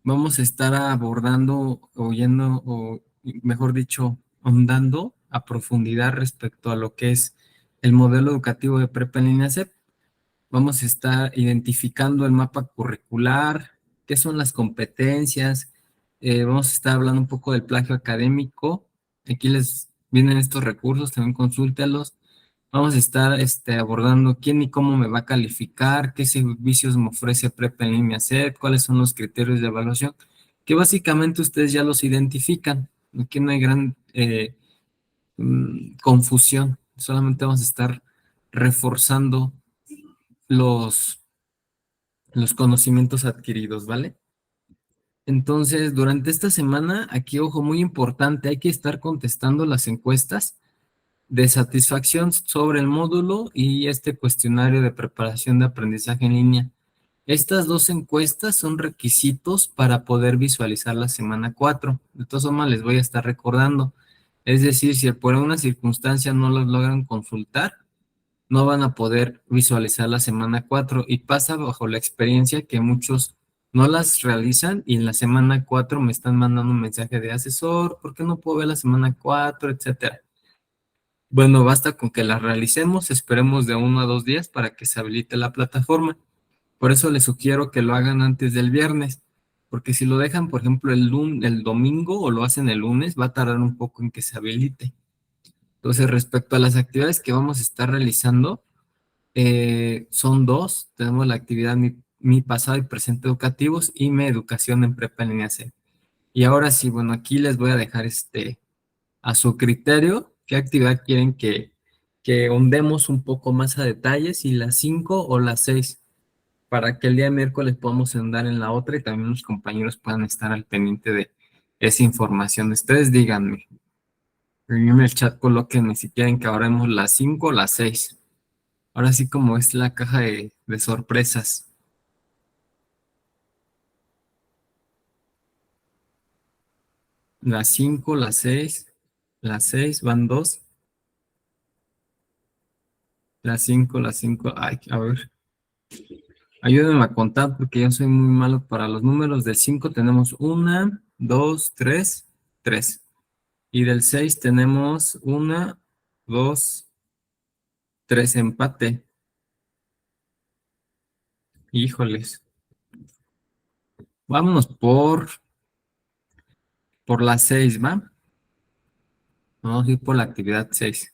vamos a estar abordando, oyendo, o mejor dicho, ahondando a profundidad respecto a lo que es el modelo educativo de prepa en línea CEP. Vamos a estar identificando el mapa curricular, qué son las competencias, vamos a estar hablando un poco del plagio académico. Aquí les vienen estos recursos, también consúltelos. Vamos a estar abordando quién y cómo me va a calificar, qué servicios me ofrece Prepa en línea CEP, cuáles son los criterios de evaluación, que básicamente ustedes ya los identifican. Aquí no hay gran confusión, solamente vamos a estar reforzando los, los conocimientos adquiridos, ¿vale? Entonces, durante esta semana, aquí, ojo, muy importante, hay que estar contestando las encuestas de satisfacción sobre el módulo y este cuestionario de preparación de aprendizaje en línea. Estas dos encuestas son requisitos para poder visualizar la semana 4. De todas formas, les voy a estar recordando. Es decir, si por alguna circunstancia no los logran consultar, no van a poder visualizar la semana 4 y pasa bajo la experiencia que muchos no las realizan y en la semana 4 me están mandando un mensaje de asesor, ¿por qué no puedo ver la semana 4, etcétera? Bueno, basta con que las realicemos, esperemos de 1 a 2 días para que se habilite la plataforma. Por eso les sugiero que lo hagan antes del viernes, porque si lo dejan, por ejemplo, el domingo o lo hacen el lunes, va a tardar un poco en que se habilite. Entonces, respecto a las actividades que vamos a estar realizando, son dos. Tenemos la actividad mi pasado y presente educativos y mi educación en prepa en línea C. Y ahora sí, bueno, aquí les voy a dejar a su criterio qué actividad quieren que hundemos un poco más a detalle, si las 5 o las 6, para que el día miércoles podamos andar en la otra y también los compañeros puedan estar al pendiente de esa información. Ustedes díganme, en el chat colóquenme si quieren que abramos las 5 o las 6. Ahora sí, como es la caja de sorpresas. Las 5, las 6 van 2. Las 5, ay, a ver. Ayúdenme a contar porque yo soy muy malo para los números. Del 5 tenemos 1, 2, 3, 3. Y del 6 tenemos 1, 2, 3, empate. Híjoles. Vámonos por las 6, ¿va? Vamos a ir por la actividad 6.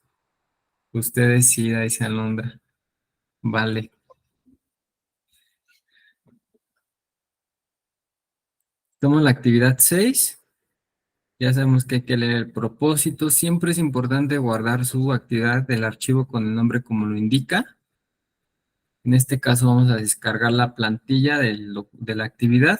Ustedes sí, dice Alondra. Vale. Tomo la actividad 6. Ya sabemos que hay que leer el propósito. Siempre es importante guardar su actividad del archivo con el nombre como lo indica. En este caso vamos a descargar la plantilla de la actividad.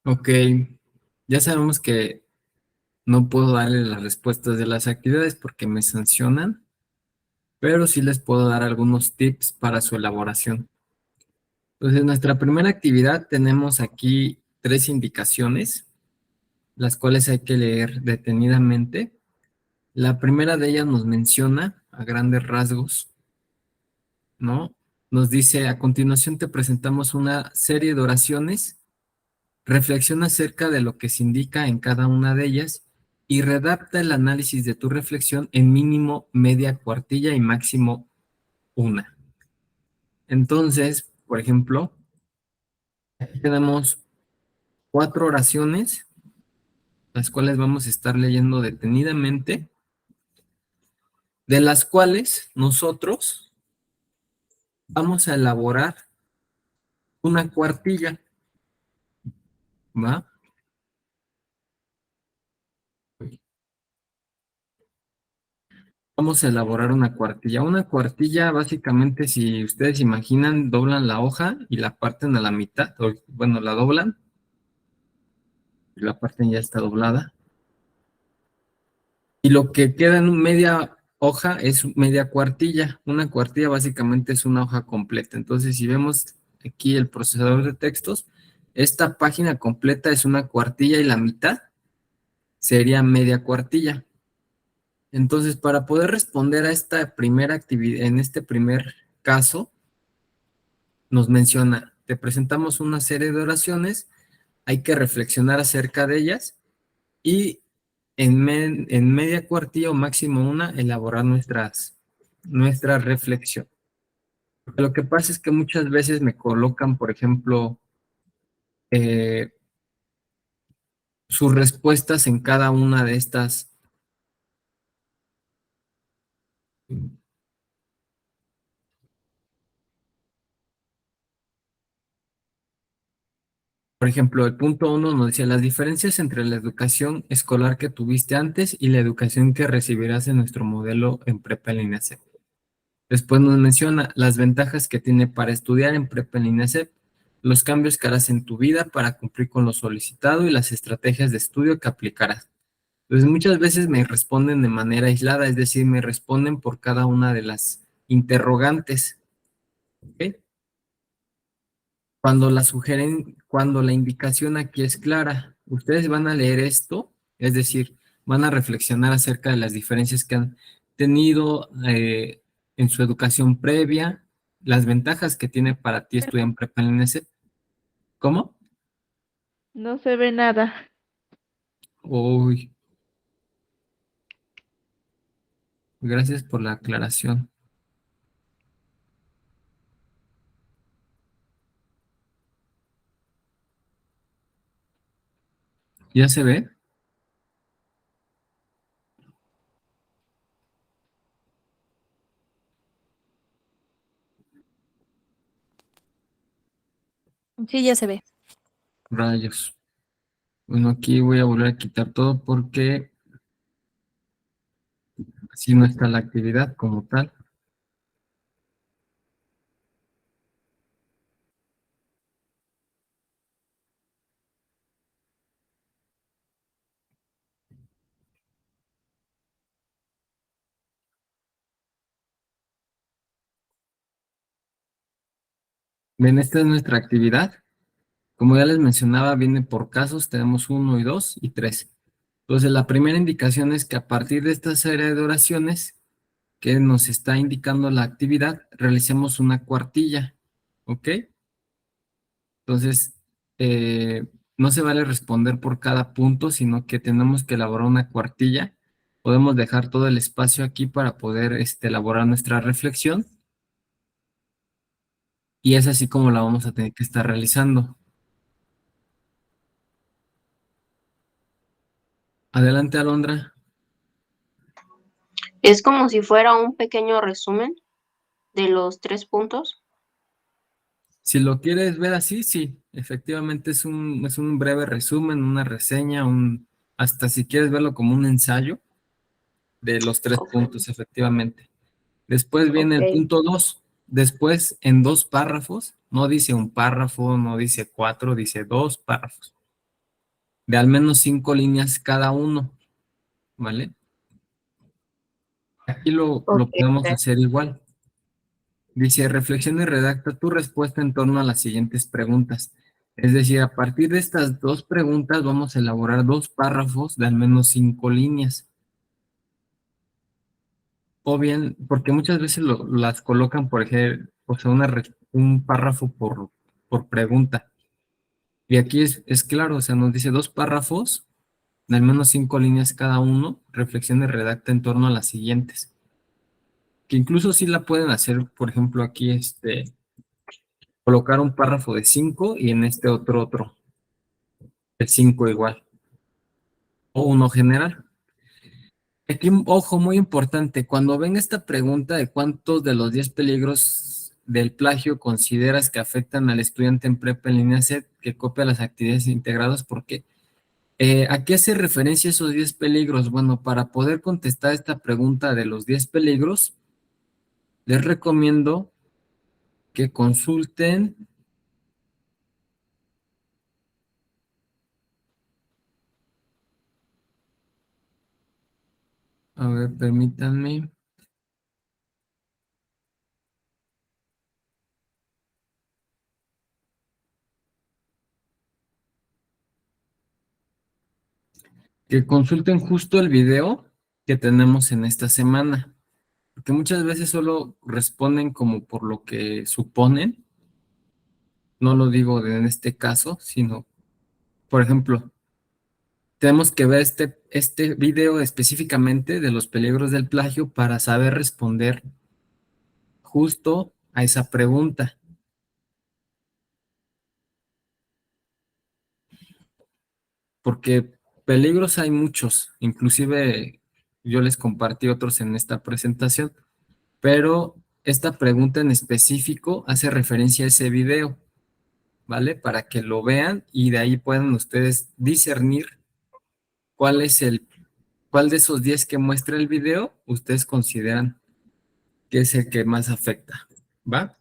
Ok, ya sabemos que no puedo darle las respuestas de las actividades porque me sancionan, pero sí les puedo dar algunos tips para su elaboración. Entonces, en nuestra primera actividad tenemos aquí 3 indicaciones, las cuales hay que leer detenidamente. La primera de ellas nos menciona a grandes rasgos, ¿no? Nos dice, a continuación te presentamos una serie de oraciones. Reflexiona acerca de lo que se indica en cada una de ellas y redacta el análisis de tu reflexión en mínimo media cuartilla y máximo una. Entonces, por ejemplo, aquí tenemos 4 oraciones, las cuales vamos a estar leyendo detenidamente, de las cuales nosotros vamos a elaborar una cuartilla, ¿va? Vamos a elaborar una cuartilla. Una cuartilla, básicamente, si ustedes imaginan, doblan la hoja y la parten a la mitad, o, bueno, la doblan y la parten ya está doblada. Y lo que queda en media hoja es media cuartilla. Una cuartilla básicamente es una hoja completa. Entonces, si vemos aquí el procesador de textos, esta página completa es una cuartilla y la mitad sería media cuartilla. Entonces, para poder responder a esta primera actividad, en este primer caso, nos menciona, te presentamos una serie de oraciones, hay que reflexionar acerca de ellas y en media cuartilla o máximo una, elaborar nuestra reflexión. Porque lo que pasa es que muchas veces me colocan, por ejemplo, sus respuestas en cada una de estas. Por ejemplo, el punto 1 nos decía las diferencias entre la educación escolar que tuviste antes y la educación que recibirás en nuestro modelo en prepa en línea C. Después nos menciona las ventajas que tiene para estudiar en prepa en línea C, los cambios que harás en tu vida para cumplir con lo solicitado y las estrategias de estudio que aplicarás. Entonces, muchas veces me responden de manera aislada, es decir, me responden por cada una de las interrogantes. ¿Ok? Cuando la indicación aquí es clara, ustedes van a leer esto, es decir, van a reflexionar acerca de las diferencias que han tenido en su educación previa las ventajas que tiene para ti estudiar en prepa en la INESET. ¿Cómo? No se ve nada. Uy, gracias por la aclaración. ¿Ya se ve? Sí, ya se ve. Rayos. Bueno, aquí voy a volver a quitar todo porque así no está la actividad como tal. Bien, esta es nuestra actividad. Como ya les mencionaba, viene por casos, tenemos 1 y 2 y 3. Entonces, la primera indicación es que a partir de esta serie de oraciones que nos está indicando la actividad, realicemos una cuartilla, ¿ok? Entonces, no se vale responder por cada punto, sino que tenemos que elaborar una cuartilla. Podemos dejar todo el espacio aquí para poder elaborar nuestra reflexión y es así como la vamos a tener que estar realizando. Adelante, Alondra. Es como si fuera un pequeño resumen de los 3 puntos. Si lo quieres ver así, sí, efectivamente es un breve resumen, una reseña, hasta si quieres verlo como un ensayo de los 3 puntos, Ok, efectivamente. Después viene el ok, punto 2. Después, en 2 párrafos, no dice un párrafo, no dice 4, dice 2 párrafos, de al menos 5 líneas cada uno, ¿vale? Aquí lo podemos ok. hacer igual. Dice, reflexiona y redacta tu respuesta en torno a las siguientes preguntas. Es decir, a partir de estas 2 preguntas vamos a elaborar 2 párrafos de al menos 5 líneas. O bien, porque muchas veces las colocan, por ejemplo, o sea, un párrafo por pregunta. Y aquí es claro, o sea, nos dice 2 párrafos de al menos 5 líneas cada uno, reflexiona y redacta en torno a las siguientes. Que incluso sí la pueden hacer, por ejemplo, aquí colocar un párrafo de 5 y en este otro de 5 igual, o uno general. Aquí, ojo, muy importante, cuando venga esta pregunta de cuántos de los 10 peligros del plagio consideras que afectan al estudiante en prepa en línea SET que copia las actividades integradas, ¿por qué? ¿A qué hace referencia esos 10 peligros? Bueno, para poder contestar esta pregunta de los 10 peligros, les recomiendo que consulten. A ver, permítanme. Que consulten justo el video que tenemos en esta semana, porque muchas veces solo responden como por lo que suponen, no lo digo en este caso, sino, por ejemplo, tenemos que ver este video específicamente de los peligros del plagio para saber responder justo a esa pregunta, porque peligros hay muchos, inclusive yo les compartí otros en esta presentación, pero esta pregunta en específico hace referencia a ese video, ¿vale? Para que lo vean y de ahí puedan ustedes discernir cuál es cuál de esos 10 que muestra el video ustedes consideran que es el que más afecta, ¿va?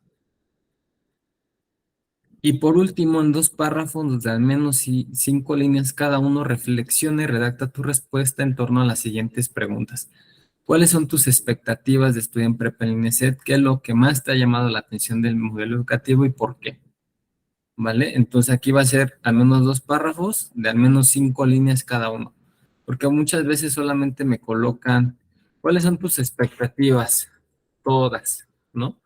Y por último, en 2 párrafos de al menos 5 líneas cada uno, reflexiona y redacta tu respuesta en torno a las siguientes preguntas. ¿Cuáles son tus expectativas de estudiar en prepa en INESET? ¿Qué es lo que más te ha llamado la atención del modelo educativo y por qué? ¿Vale? Entonces aquí va a ser al menos 2 párrafos de al menos 5 líneas cada uno. Porque muchas veces solamente me colocan, ¿cuáles son tus expectativas? Todas, ¿no?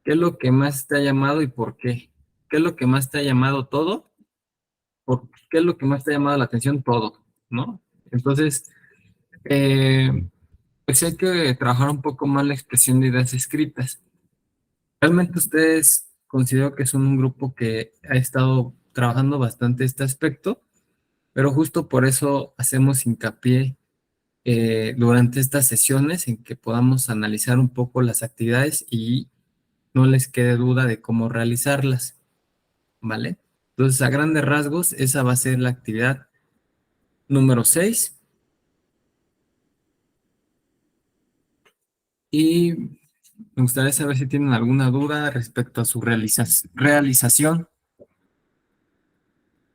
¿Qué es lo que más te ha llamado y por qué? ¿Qué es lo que más te ha llamado todo? ¿Qué es lo que más te ha llamado la atención? Todo, ¿no? Entonces, pues hay que trabajar un poco más la expresión de ideas escritas. Realmente ustedes considero que son un grupo que ha estado trabajando bastante este aspecto, pero justo por eso hacemos hincapié durante estas sesiones en que podamos analizar un poco las actividades y no les quede duda de cómo realizarlas, ¿vale? Entonces, a grandes rasgos, esa va a ser la actividad número 6 y me gustaría saber si tienen alguna duda respecto a su realización.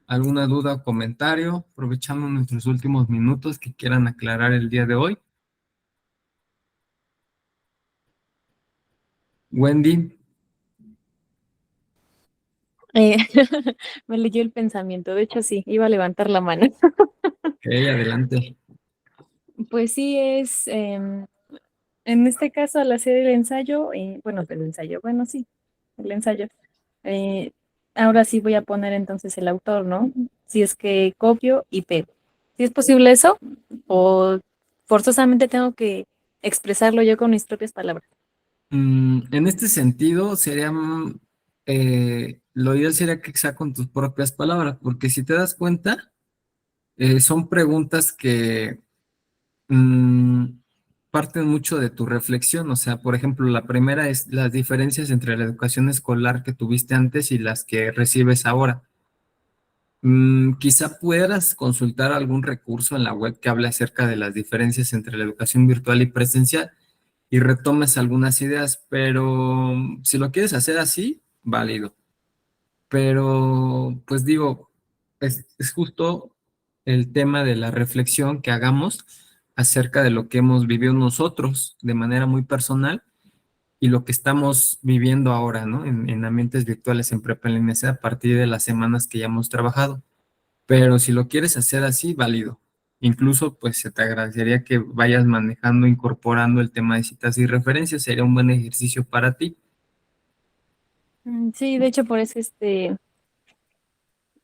¿Alguna duda o comentario? Aprovechando nuestros últimos minutos que quieran aclarar el día de hoy. Wendy, Eh, me leyó el pensamiento, de hecho sí, iba a levantar la mano. ok, adelante. Pues sí, en este caso al hacer el ensayo, bueno, sí, el ensayo. eh, Ahora sí voy a poner entonces el autor, ¿no? Si es que copio y pego. ¿Si es posible eso? ¿O forzosamente tengo que expresarlo yo con mis propias palabras? En este sentido, lo ideal sería que sea con tus propias palabras, porque si te das cuenta, son preguntas que mm, parten mucho de tu reflexión. O sea, por ejemplo, la primera es las diferencias entre la educación escolar que tuviste antes y las que recibes ahora. Quizá pudieras consultar algún recurso en la web que hable acerca de las diferencias entre la educación virtual y presencial y retomes algunas ideas, pero si lo quieres hacer así, válido. Pero, pues digo, es justo el tema de la reflexión que hagamos acerca de lo que hemos vivido nosotros de manera muy personal y lo que estamos viviendo ahora, ¿no? En ambientes virtuales en prepa en línea a partir de las semanas que ya hemos trabajado. Pero si lo quieres hacer así, válido. Incluso, pues se te agradecería que vayas manejando, incorporando el tema de citas y referencias. Sería un buen ejercicio para ti. Sí, de hecho por eso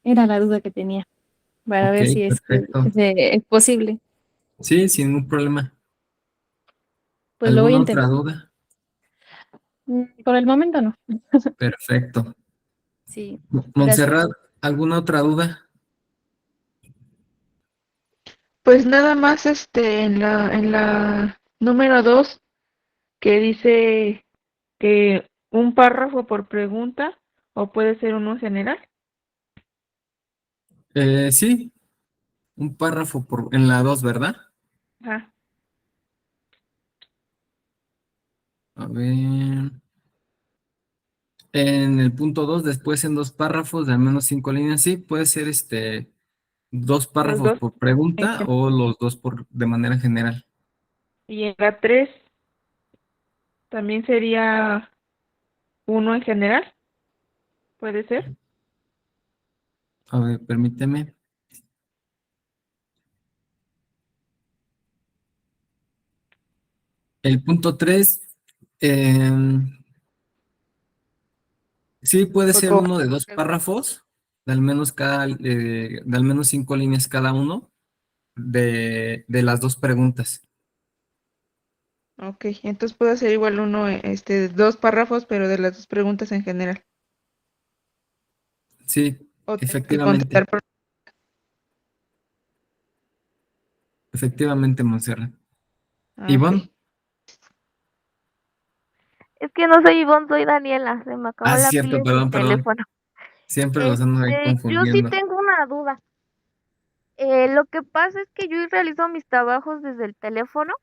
era la duda que tenía, para Ok, ver si perfecto. es posible. Sí, sin ningún problema. Pues lo voy a ¿Alguna otra intentar. duda? Por el momento no. Perfecto. Sí, gracias. Montserrat, ¿alguna otra duda? Pues nada más en la número 2 que dice que un párrafo por pregunta o puede ser uno general. Sí, un párrafo en la 2, ¿verdad? Ajá. A ver. En el punto 2, después en 2 párrafos de al menos 5 líneas, sí, puede ser dos Los párrafos dos por en pregunta general. o los dos de manera general. Y en la 3 también sería uno en general, puede ser. A ver, permíteme. El punto 3, sí puede Pues ser como uno de dos párrafos, de al menos 5 líneas cada uno de las dos preguntas. ok, entonces puedo hacer igual uno, dos párrafos, pero de las dos preguntas en general. Sí, O tengo que efectivamente, contestar por... efectivamente, Montserrat. Ah, ok. Ivonne, Es que no soy Ivonne, soy Daniela. Se me acabó sí, la pila cierto, en mi perdón. teléfono. Siempre los ando ahí Yo sí confundiendo. tengo una duda. Lo que pasa es que yo realizo mis trabajos desde el teléfono.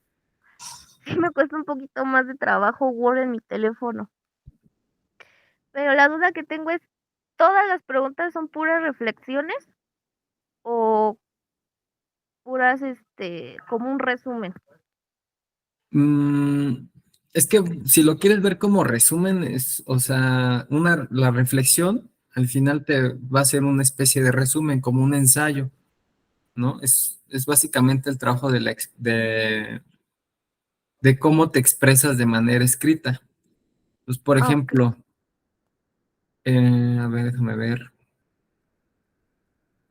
Sí me cuesta un poquito más de trabajo Word en mi teléfono. Pero la duda que tengo es, ¿todas las preguntas son puras reflexiones o puras, como un resumen? Mm, es que si lo quieres ver como resumen, o sea, la reflexión al final te va a ser una especie de resumen, como un ensayo, ¿no? Es básicamente el trabajo de cómo te expresas de manera escrita. Pues, por Ah, ok. ejemplo, a ver, déjame ver.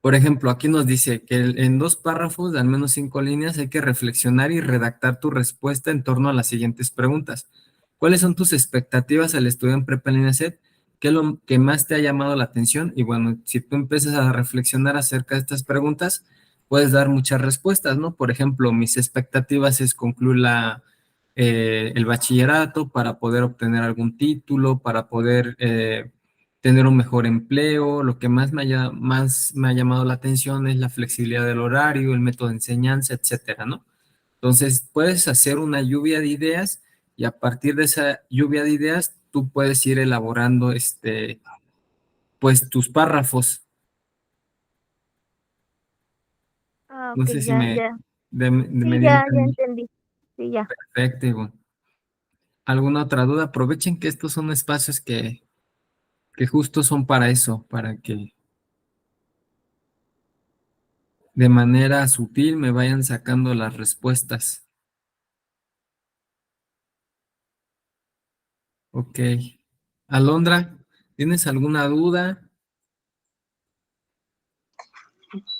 Por ejemplo, aquí nos dice que en 2 párrafos de al menos 5 líneas hay que reflexionar y redactar tu respuesta en torno a las siguientes preguntas. ¿Cuáles son tus expectativas al estudiar en prepa en línea SET? ¿Qué es lo que más te ha llamado la atención? Y bueno, si tú empiezas a reflexionar acerca de estas preguntas, puedes dar muchas respuestas, ¿no? Por ejemplo, mis expectativas es concluir el bachillerato para poder obtener algún título, para poder tener un mejor empleo. Lo que más me ha llamado la atención es la flexibilidad del horario, el método de enseñanza, etcétera, ¿no? Entonces, puedes hacer una lluvia de ideas y a partir de esa lluvia de ideas, tú puedes ir elaborando, pues, tus párrafos. Ah, No ok, sé si ya, ya. me Sí, di a ya entender. entendí. Sí, ya. Perfecto, Ivonne. ¿Alguna otra duda? Aprovechen que estos son espacios que justo son para eso, para que de manera sutil me vayan sacando las respuestas. Ok. Alondra, ¿tienes alguna duda?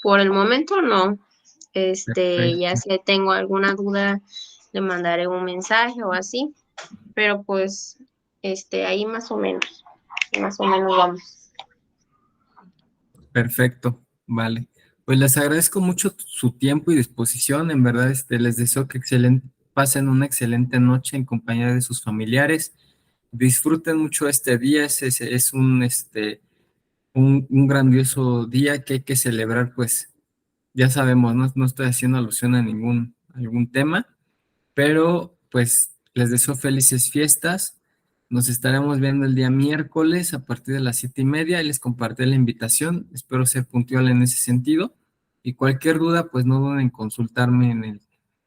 Por el momento no. Ya Perfecto. si tengo alguna duda, le mandaré un mensaje o así, pero pues, ahí más o menos vamos. Perfecto, vale. Pues les agradezco mucho su tiempo y disposición. En verdad, les deseo que pasen una excelente noche en compañía de sus familiares. Disfruten mucho este día. Es un grandioso día que hay que celebrar, pues ya sabemos, no estoy haciendo alusión a algún tema, pero pues les deseo felices fiestas. Nos estaremos viendo el día miércoles a partir de las 7:30 y les compartiré la invitación. Espero ser puntual en ese sentido. Y cualquier duda, pues no duden en consultarme en el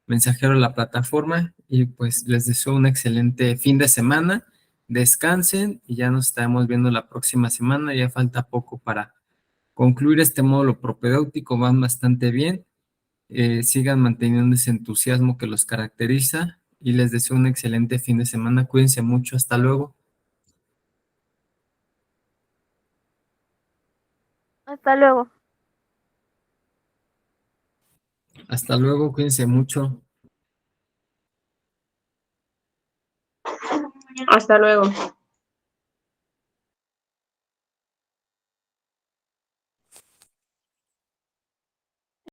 mensajero de la plataforma. Y pues les deseo un excelente fin de semana. Descansen y ya nos estaremos viendo la próxima semana. Ya falta poco para concluir este módulo propedéutico. Van bastante bien. Sigan manteniendo ese entusiasmo que los caracteriza y les deseo un excelente fin de semana. Cuídense mucho. Hasta luego. Hasta luego. Hasta luego. Cuídense mucho. Hasta luego.